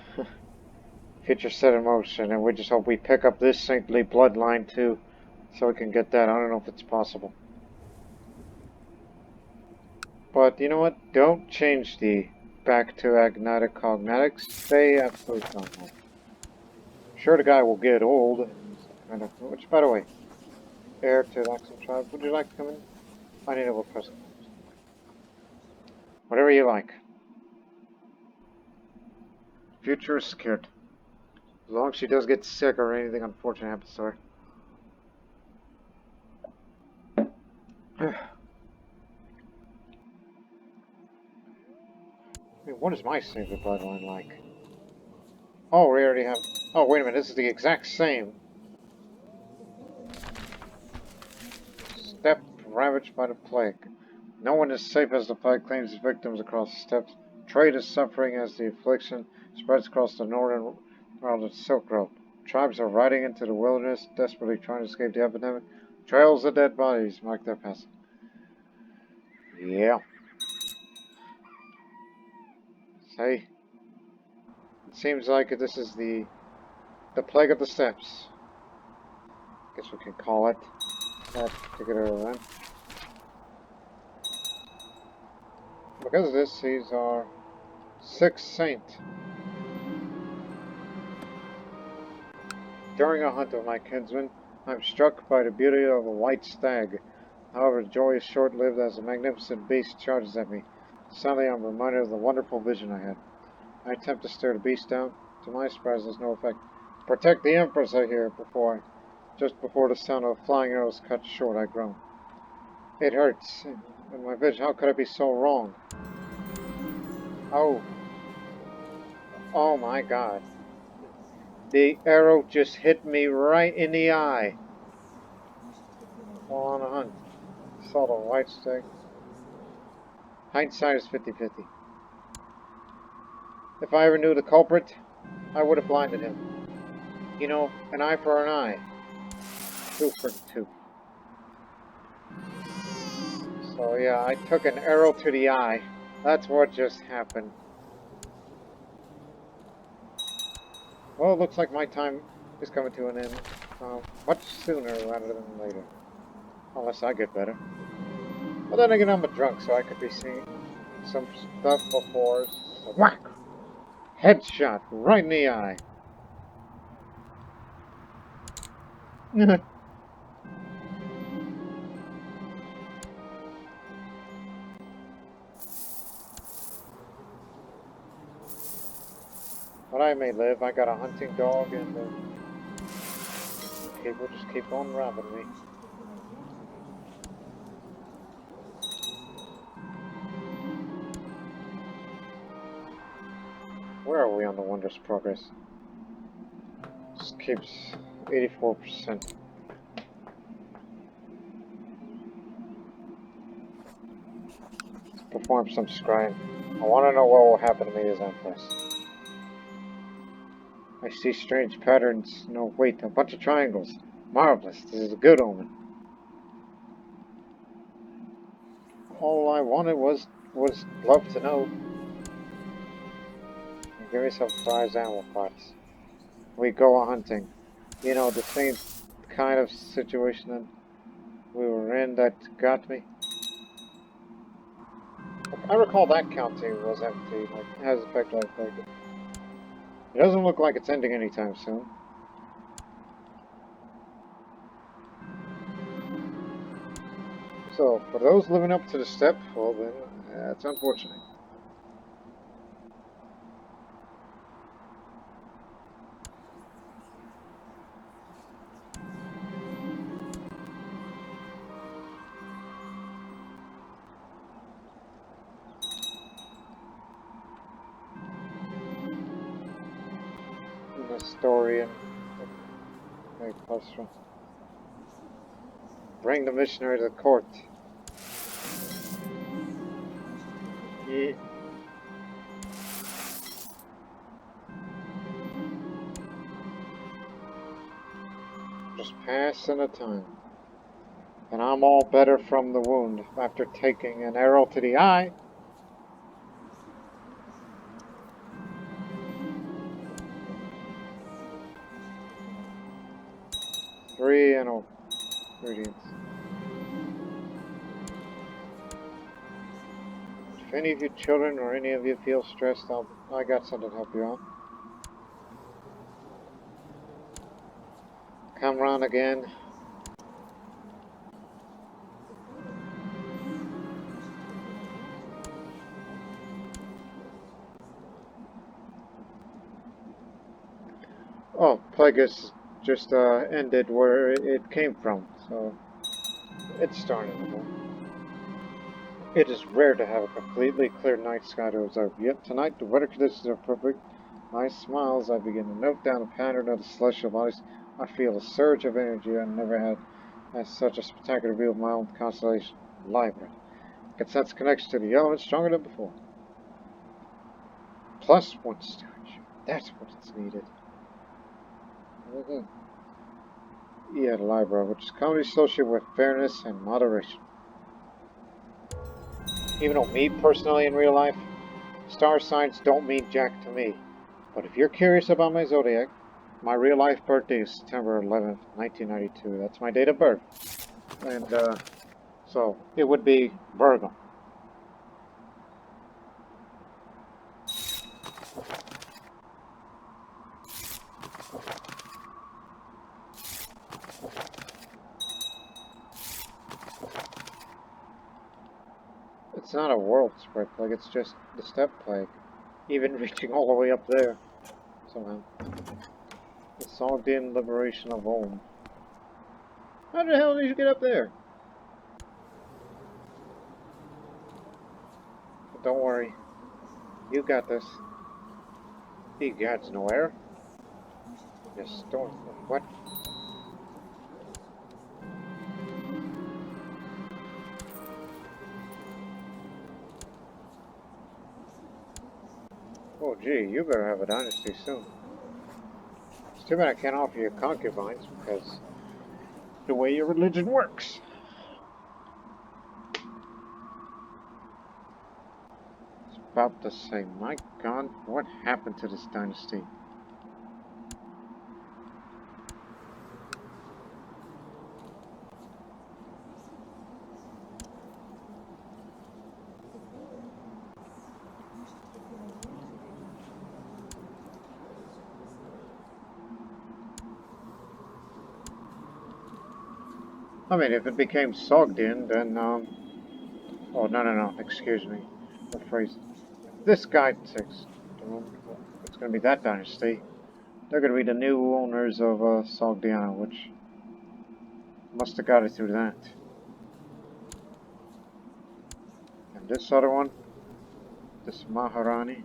Future set in motion, and we just hope we pick up this saintly bloodline too, so we can get that. I don't know if it's possible. But you know what? Don't change the back to agnatic cognatics. Stay absolute contact. Sure, the guy will get old. Which, by the way, heir to the Axum tribe. Would you like to come in? I need a little present. Whatever you like. Future is secured. As long as she does get sick or anything unfortunate happens to her. I mean, what is my saintly bloodline like? Oh, we already have... Oh, wait a minute, this is the exact same. Steppe ravaged by the plague. No one is safe as the plague claims its victims across the steppes. Trade is suffering as the affliction spreads across the northern round of the Silk Road. Tribes are riding into the wilderness, desperately trying to escape the epidemic. Trails of dead bodies mark their passage. Yeah. Say, it seems like this is the plague of the steppes. Guess we can call it that particular event. Because of this, he's our 6th saint. During a hunt of my kinsman, I am struck by the beauty of a white stag. However, the joy is short-lived as a magnificent beast charges at me. Suddenly, I'm reminded of the wonderful vision I had. I attempt to stare the beast down. To my surprise, there's no effect. Protect the Empress, I hear, just before the sound of flying arrows cut short, I groan. It hurts. In my vision, how could I be so wrong? Oh. Oh my god. The arrow just hit me right in the eye. While on a hunt. Saw the white stag. Hindsight is 50-50. If I ever knew the culprit, I would have blinded him. You know, an eye for an eye. Tooth for the tooth. So yeah, I took an arrow to the eye. That's what just happened. Well, it looks like my time is coming to an end. Much sooner rather than later. Unless I get better. Well, then again, I'm a drunk, so I could be seeing some stuff before. So whack! Headshot right in the eye. But I may live. I got a hunting dog, and people just keep on robbing me. Where are we on the wondrous progress? Just keeps 84%. perform some scrying. I want to know what will happen to me as Empress. I see strange patterns. No, wait, a bunch of triangles. Marvelous. This is a good omen. All I wanted was love to know. Give me some prize animal parts. We go hunting. You know, the same kind of situation that we were in that got me. I recall that county was empty. Like, it has effect like it doesn't look like it's ending anytime soon. So, for those living up to the step, well then, that's unfortunate. Nestorian. Bring the missionary to the court. Yeah. Just passing the time. And I'm all better from the wound after taking an arrow to the eye. Three ingredients. If any of you children or any of you feel stressed, I got something to help you out. Come round again. Oh, Plagueis just ended where it came from, so it's starting to move. It is rare to have a completely clear night sky to observe, yet tonight the weather conditions are perfect. I smile as I begin to note down the pattern of the celestial bodies. I feel a surge of energy I never had as such a spectacular view of my own constellation. Libra. I can sense connection to the elements stronger than before. Plus one stewardship. That's what it's needed. Yeah, the Libra, which is commonly associated with fairness and moderation. Even though me personally in real life, star signs don't mean jack to me. But if you're curious about my zodiac, my real life birthday is September 11th, 1992. That's my date of birth. And so it would be Virgo. It's not a world spread plague, it's just the steppe plague. Even reaching all the way up there. Somehow. The Sogdian liberation of Ulm. How the hell did you get up there? But don't worry. You got this. He gods no air. Just don't. What? Oh gee, you better have a dynasty soon. It's too bad I can't offer you concubines because the way your religion works. It's about to say, my God, what happened to this dynasty? I mean, if it became Sogdian, then, oh, no, excuse me. Rephrase. This guy takes... It's gonna be that dynasty. They're gonna be the new owners of, Sogdiana, which must have got it through that. And this other one, this Maharani,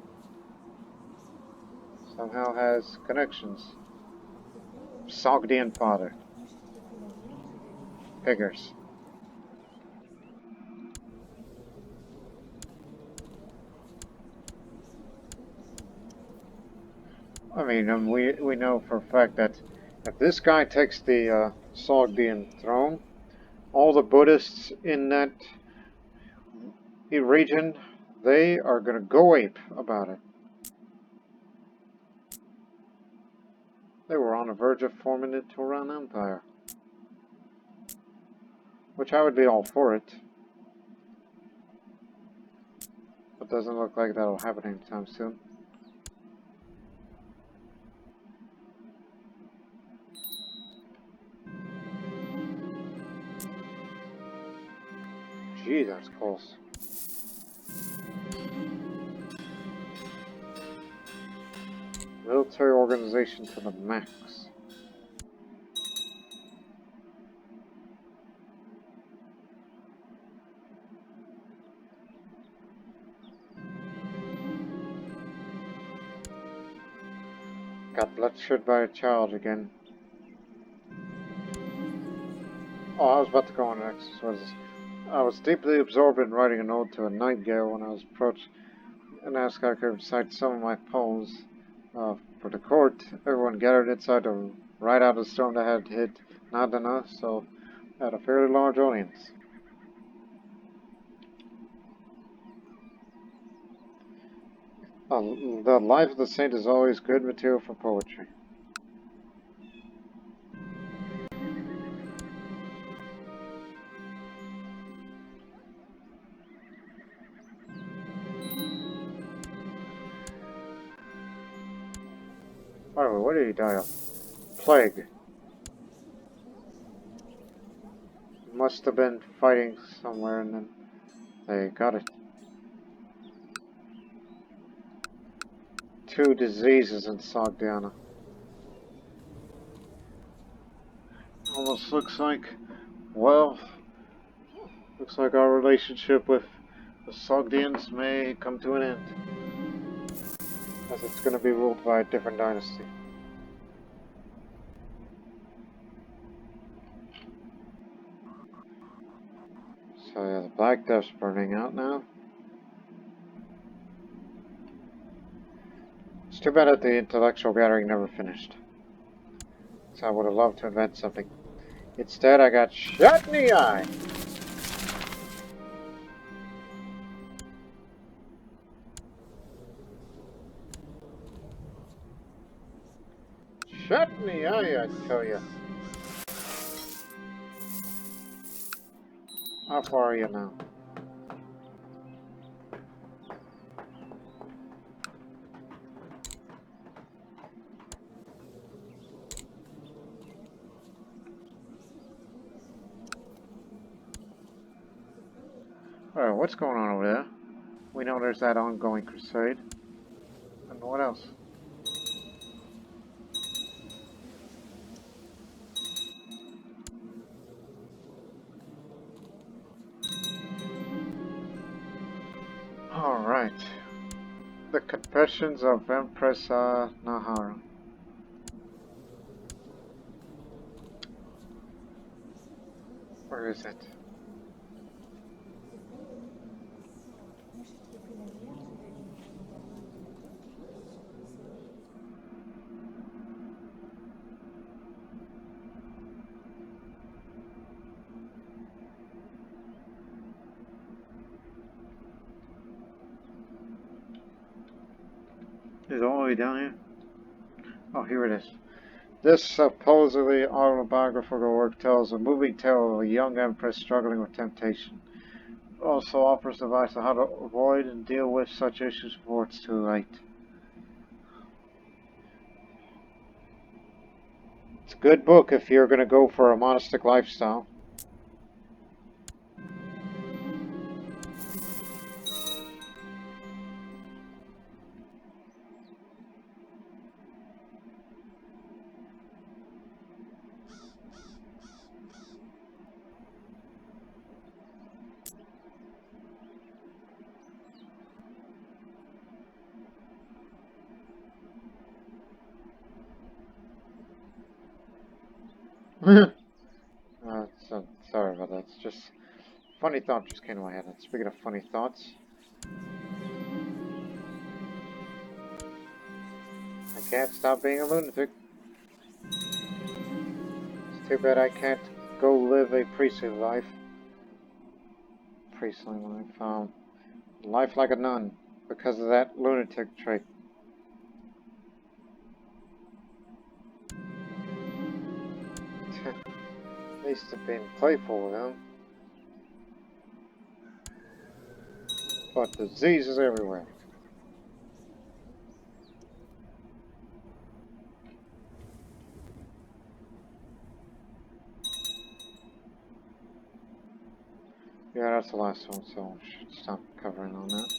somehow has connections. Sogdian father. Figures. I mean, and we know for a fact that if this guy takes the Sogdian throne, all the Buddhists in that region, they are going to go ape about it. They were on the verge of forming the Turan Empire, which I would be all for it. But doesn't look like that'll happen anytime soon. Gee, that's close. Military organization to the max. Got bloodshed by a child again. Oh, I was about to go on next. I was deeply absorbed in writing an ode to a nightingale when I was approached and asked if I could recite some of my poems for the court. Everyone gathered inside to write out a storm that had hit Nadana, so I had a fairly large audience. The life of the saint is always good material for poetry. By the way, what did he die of? Plague. Must have been fighting somewhere and then they got it. 2 diseases in Sogdiana. Almost looks like, well, looks like our relationship with the Sogdians may come to an end, as it's going to be ruled by a different dynasty. So yeah, the Black Death's burning out now. It's too bad that the intellectual gathering never finished. So I would have loved to invent something. Instead, I got shot in the eye. Shot in the eye, I tell you. How far are you now? Alright, what's going on over there? We know there's that ongoing crusade. And what else? Alright. The Confessions of Empress Nahara. Where is it? Is it all the way down here? Oh, here it is. This supposedly autobiographical work tells a moving tale of a young empress struggling with temptation. It also offers advice on how to avoid and deal with such issues before it's too late. It's a good book if you're going to go for a monastic lifestyle. Sorry about that. It's just funny thought just came to my head. And speaking of funny thoughts, I can't stop being a lunatic. It's too bad I can't go live a priestly life. Priestly life, life like a nun, because of that lunatic trait. At least of being playful with him. But disease is everywhere. Yeah, that's the last one, so I should stop covering on that.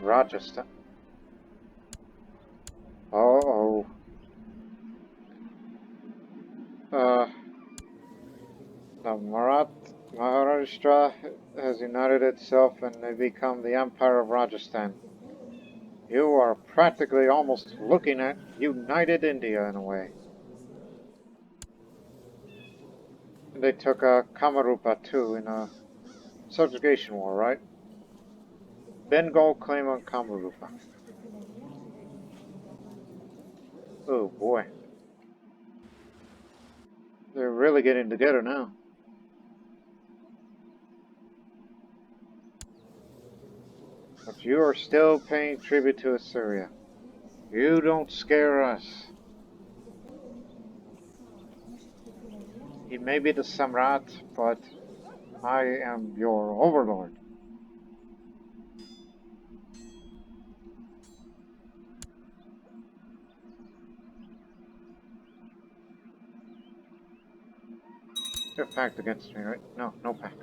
Rajasthan. Uh-oh. The Maharashtra has united itself and they become the Empire of Rajasthan. You are practically almost looking at united India in a way. And they took Kamarupa too in a subjugation war, right? Bengal claim on Kamarupa. Oh boy. They're really getting together now. But you are still paying tribute to Assyria. You don't scare us. He may be the Samrat, but I am your overlord. You have pact against me, right? No, no pact.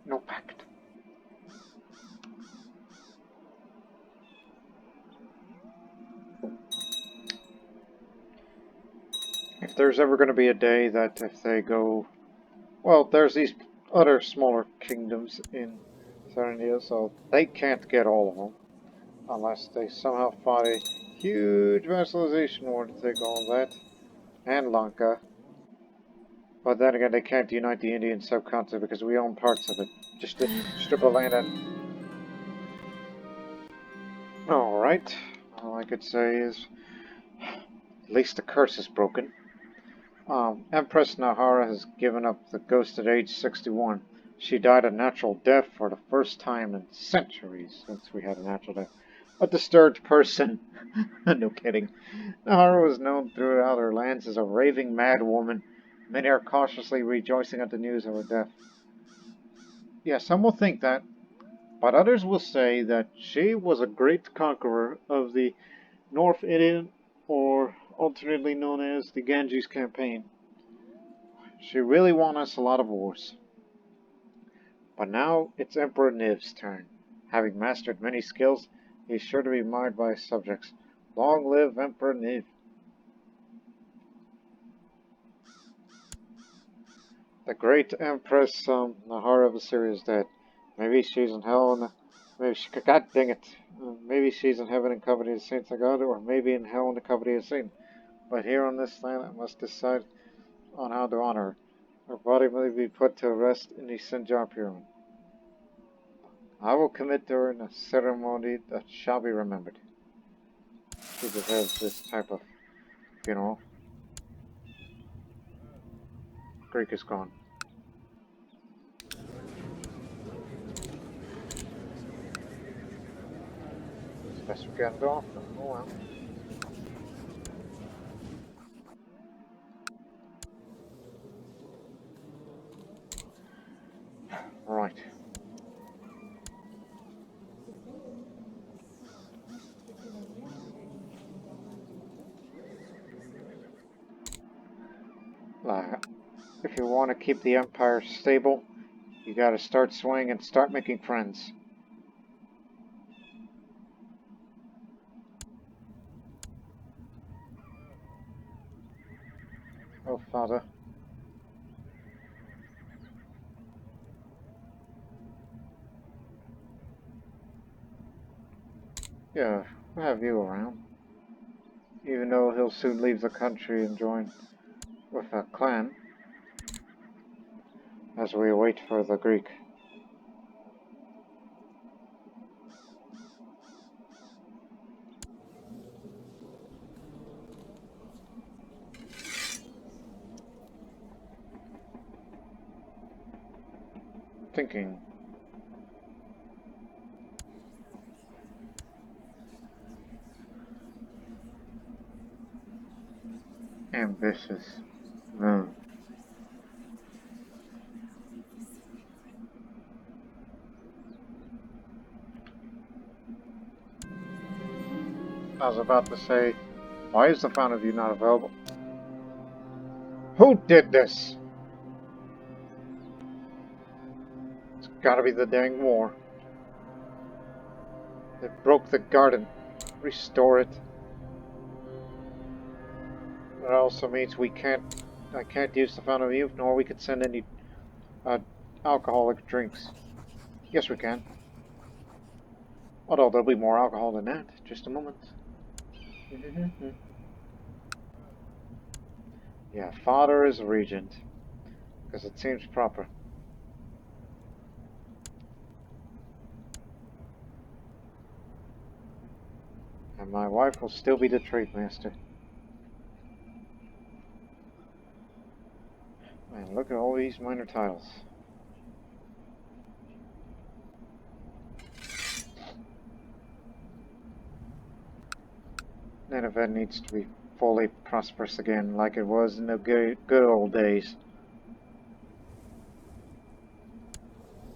No pact. If there's ever going to be a day that if they go... Well, there's these other smaller kingdoms in Southern India, so they can't get all of them. Unless they somehow fought a huge vassalization war to take all of that. And Lanka. But then again, they can't unite the Indian subcontinent because we own parts of it. Just a strip of land and... Alright. All I could say is... At least the curse is broken. Empress Nahara has given up the ghost at age 61. She died a natural death for the first time in centuries since we had a natural death. A disturbed person. No kidding. Nahara was known throughout her lands as a raving mad woman. Many are cautiously rejoicing at the news of her death. Yeah, some will think that, but others will say that she was a great conqueror of the North Indian, or alternately known as the Ganges campaign. She really won us a lot of wars. But now it's Emperor Niv's turn. Having mastered many skills, he is sure to be admired by his subjects. Long live Emperor Niv. The great Empress Nahara of Assyria is dead. Maybe she's in hell and God dang it. Maybe she's in heaven in company of the saints of God, or maybe in hell in the company of Satan. But here on this land, I must decide on how to honor her. Her body may be put to rest in the Sinjar pyramid. I will commit to her in a ceremony that shall be remembered. She deserves this type of funeral. Greek is gone. Best we can go. Oh well. Right. If you want to keep the empire stable, you gotta start swinging and start making friends. Oh, father. Yeah, we'll have you around. Even though he'll soon leave the country and join with a clan, as we wait for the Greek. thinking. Ambitious. No. I was about to say, why is the Fountain of Youth not available? Who did this? It's gotta be the dang war. They broke the garden. Restore it. That also means I can't use the Fountain of Youth, nor we could send any uh, alcoholic drinks. Yes, we can. Although there'll be more alcohol than that. Just a moment. Yeah, father is a regent. Because it seems proper. And my wife will still be the trade master. Man, look at all these minor titles. Nineveh needs to be fully prosperous again, like it was in the good old days.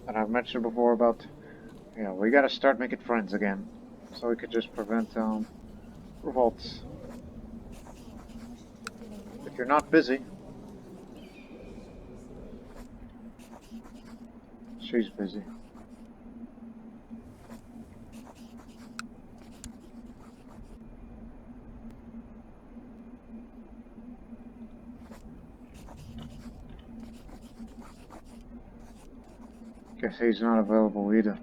And I've mentioned before about, we gotta start making friends again, so we could just prevent revolts. If you're not busy, she's busy. Guess he's not available either.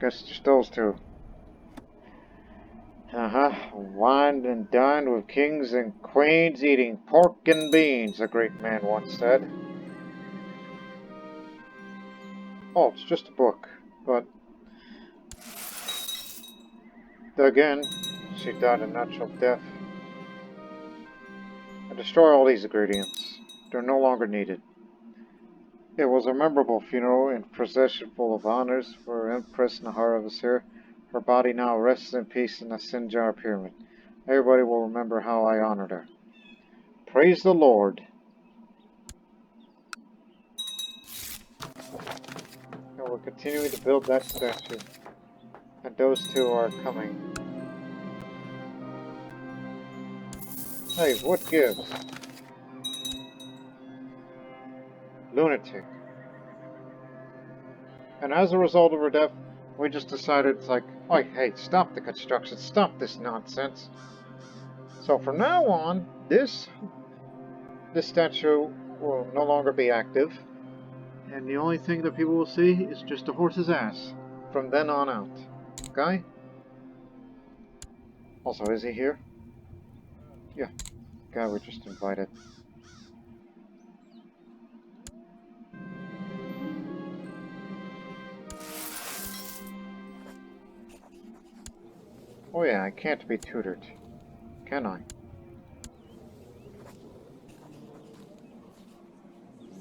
Guess just those two. Wined and dined with kings and queens, eating pork and beans, a great man once said. Oh, it's just a book, but again, she died a natural death. I destroy all these ingredients. They're no longer needed. It was a memorable funeral and procession full of honors for Empress Nahara of Assyria. Her body now rests in peace in the Sinjar pyramid. Everybody will remember how I honored her. Praise the Lord. And we're continuing to build that statue. And those two are coming. Hey, what gives? Lunatic. And as a result of her death, we just decided it's like, oh, hey, stop the construction, stop this nonsense. So from now on, this statue will no longer be active, and the only thing that people will see is just a horse's ass from then on out. Okay? Also, is he here? Yeah. Guy we just invited. Oh yeah, I can't be tutored. Can I?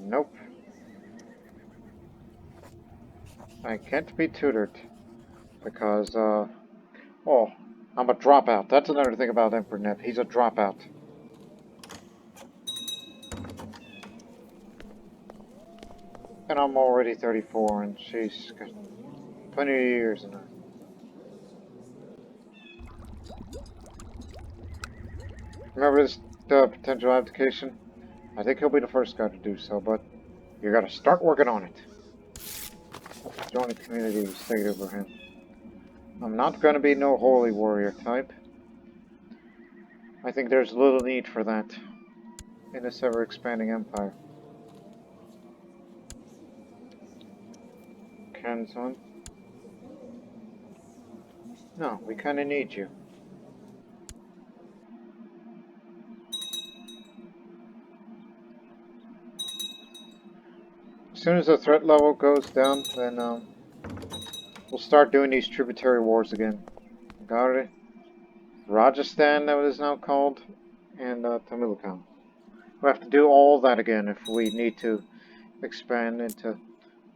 Nope. I can't be tutored. Because, oh, I'm a dropout. That's another thing about Emperor Neb. He's a dropout. And I'm already 34, and she's got plenty of years in her. Remember this potential abdication? I think he'll be the first guy to do so, but you gotta start working on it. Join the community state over him. I'm not gonna be no holy warrior type. I think there's little need for that in this ever-expanding empire. Can someone? No, we kinda need you. As soon as the threat level goes down, then we'll start doing these tributary wars again. Got it? Rajasthan, that is now called, and Tamilakam. We have to do all that again if we need to expand into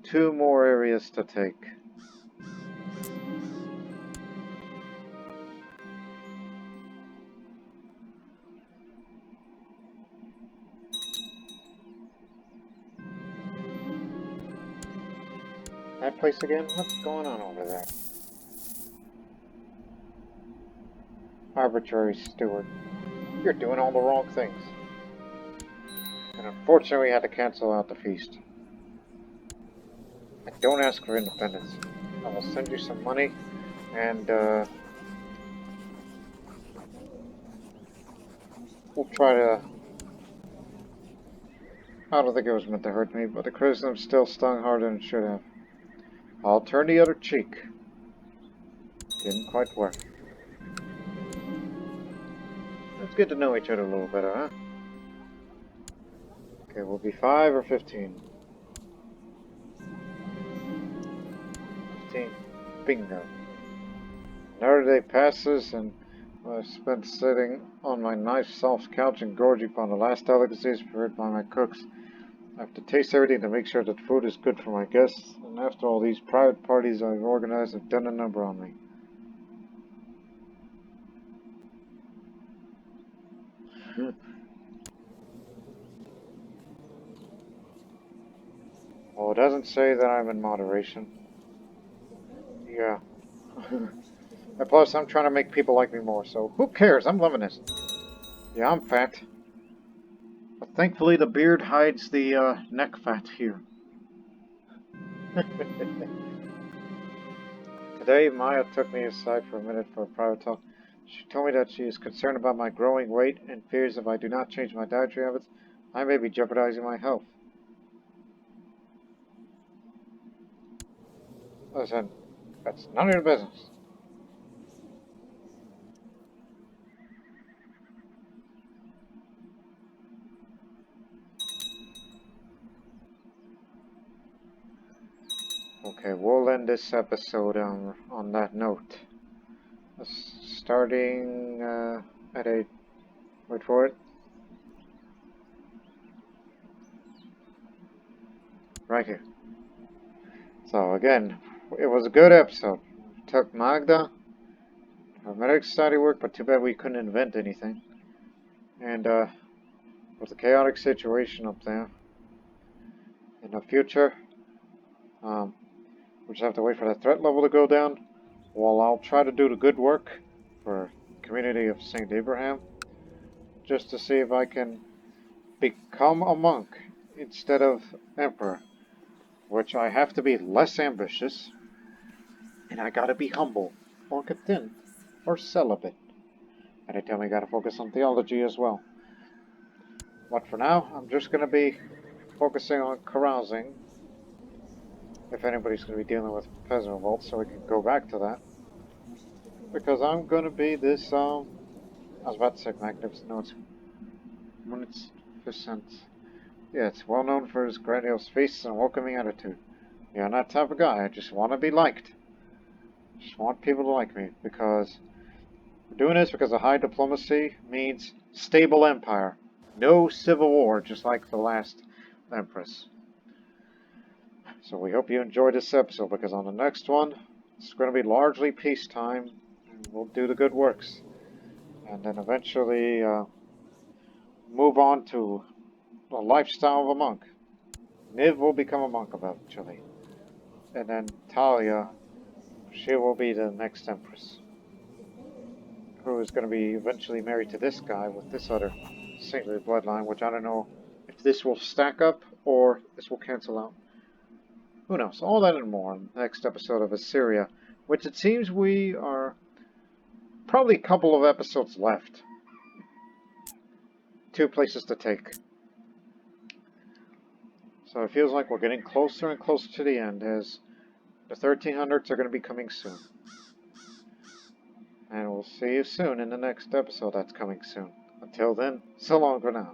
2 more areas to take. That place again? What's going on over there? Arbitrary steward. You're doing all the wrong things. And unfortunately we had to cancel out the feast. And don't ask for independence. I will send you some money and we'll try to... I don't think it was meant to hurt me, but the criticism still stung harder than it should have. I'll turn the other cheek. Didn't quite work. It's good to know each other a little better, huh? Okay, we'll be 5 or 15. 15. Bingo. Another day passes, and I spent sitting on my nice soft couch and gorging upon the last delicacies prepared by my cooks. I have to taste everything to make sure that food is good for my guests, and after all these private parties I've organized have done a number on me. Well, it doesn't say that I'm in moderation. Yeah. And plus, I'm trying to make people like me more, so who cares? I'm loving this. Yeah, I'm fat. But thankfully, the beard hides the neck fat here. Today, Maya took me aside for a minute for a private talk. She told me that she is concerned about my growing weight and fears if I do not change my dietary habits, I may be jeopardizing my health. Listen, that's none of your business. Okay, we'll end this episode on that note. Starting at a... wait for it. Right here. So again, it was a good episode. Took Magda. Her medic society worked, but too bad we couldn't invent anything. And with a chaotic situation up there. In the future, we just have to wait for that threat level to go down. While I'll try to do the good work for the community of St. Abraham, just to see if I can become a monk instead of emperor, which I have to be less ambitious, and I gotta be humble, or content, or celibate. And they tell me I gotta focus on theology as well. But for now, I'm just gonna be focusing on carousing, if anybody's gonna be dealing with peasant revolt, so we can go back to that. Because I'm gonna be this, I was about to say magnificent, no, it's munificent. Yeah, it's well known for his grandiose feasts and welcoming attitude. Yeah, I'm that type of guy. I just want to be liked. Just want people to like me, because we're doing this because a high diplomacy means stable empire. No civil war, just like the last empress. So we hope you enjoyed this episode, because on the next one, it's going to be largely peacetime, and we'll do the good works. And then eventually move on to the lifestyle of a monk. Niv will become a monk eventually. And then Talia, she will be the next empress, who is going to be eventually married to this guy with this other saintly bloodline, which I don't know if this will stack up or this will cancel out. Who knows? All that and more in the next episode of Assyria, which it seems we are probably a couple of episodes left. 2 places to take. So it feels like we're getting closer and closer to the end, as the 1300s are going to be coming soon. And we'll see you soon in the next episode that's coming soon. Until then, so long for now.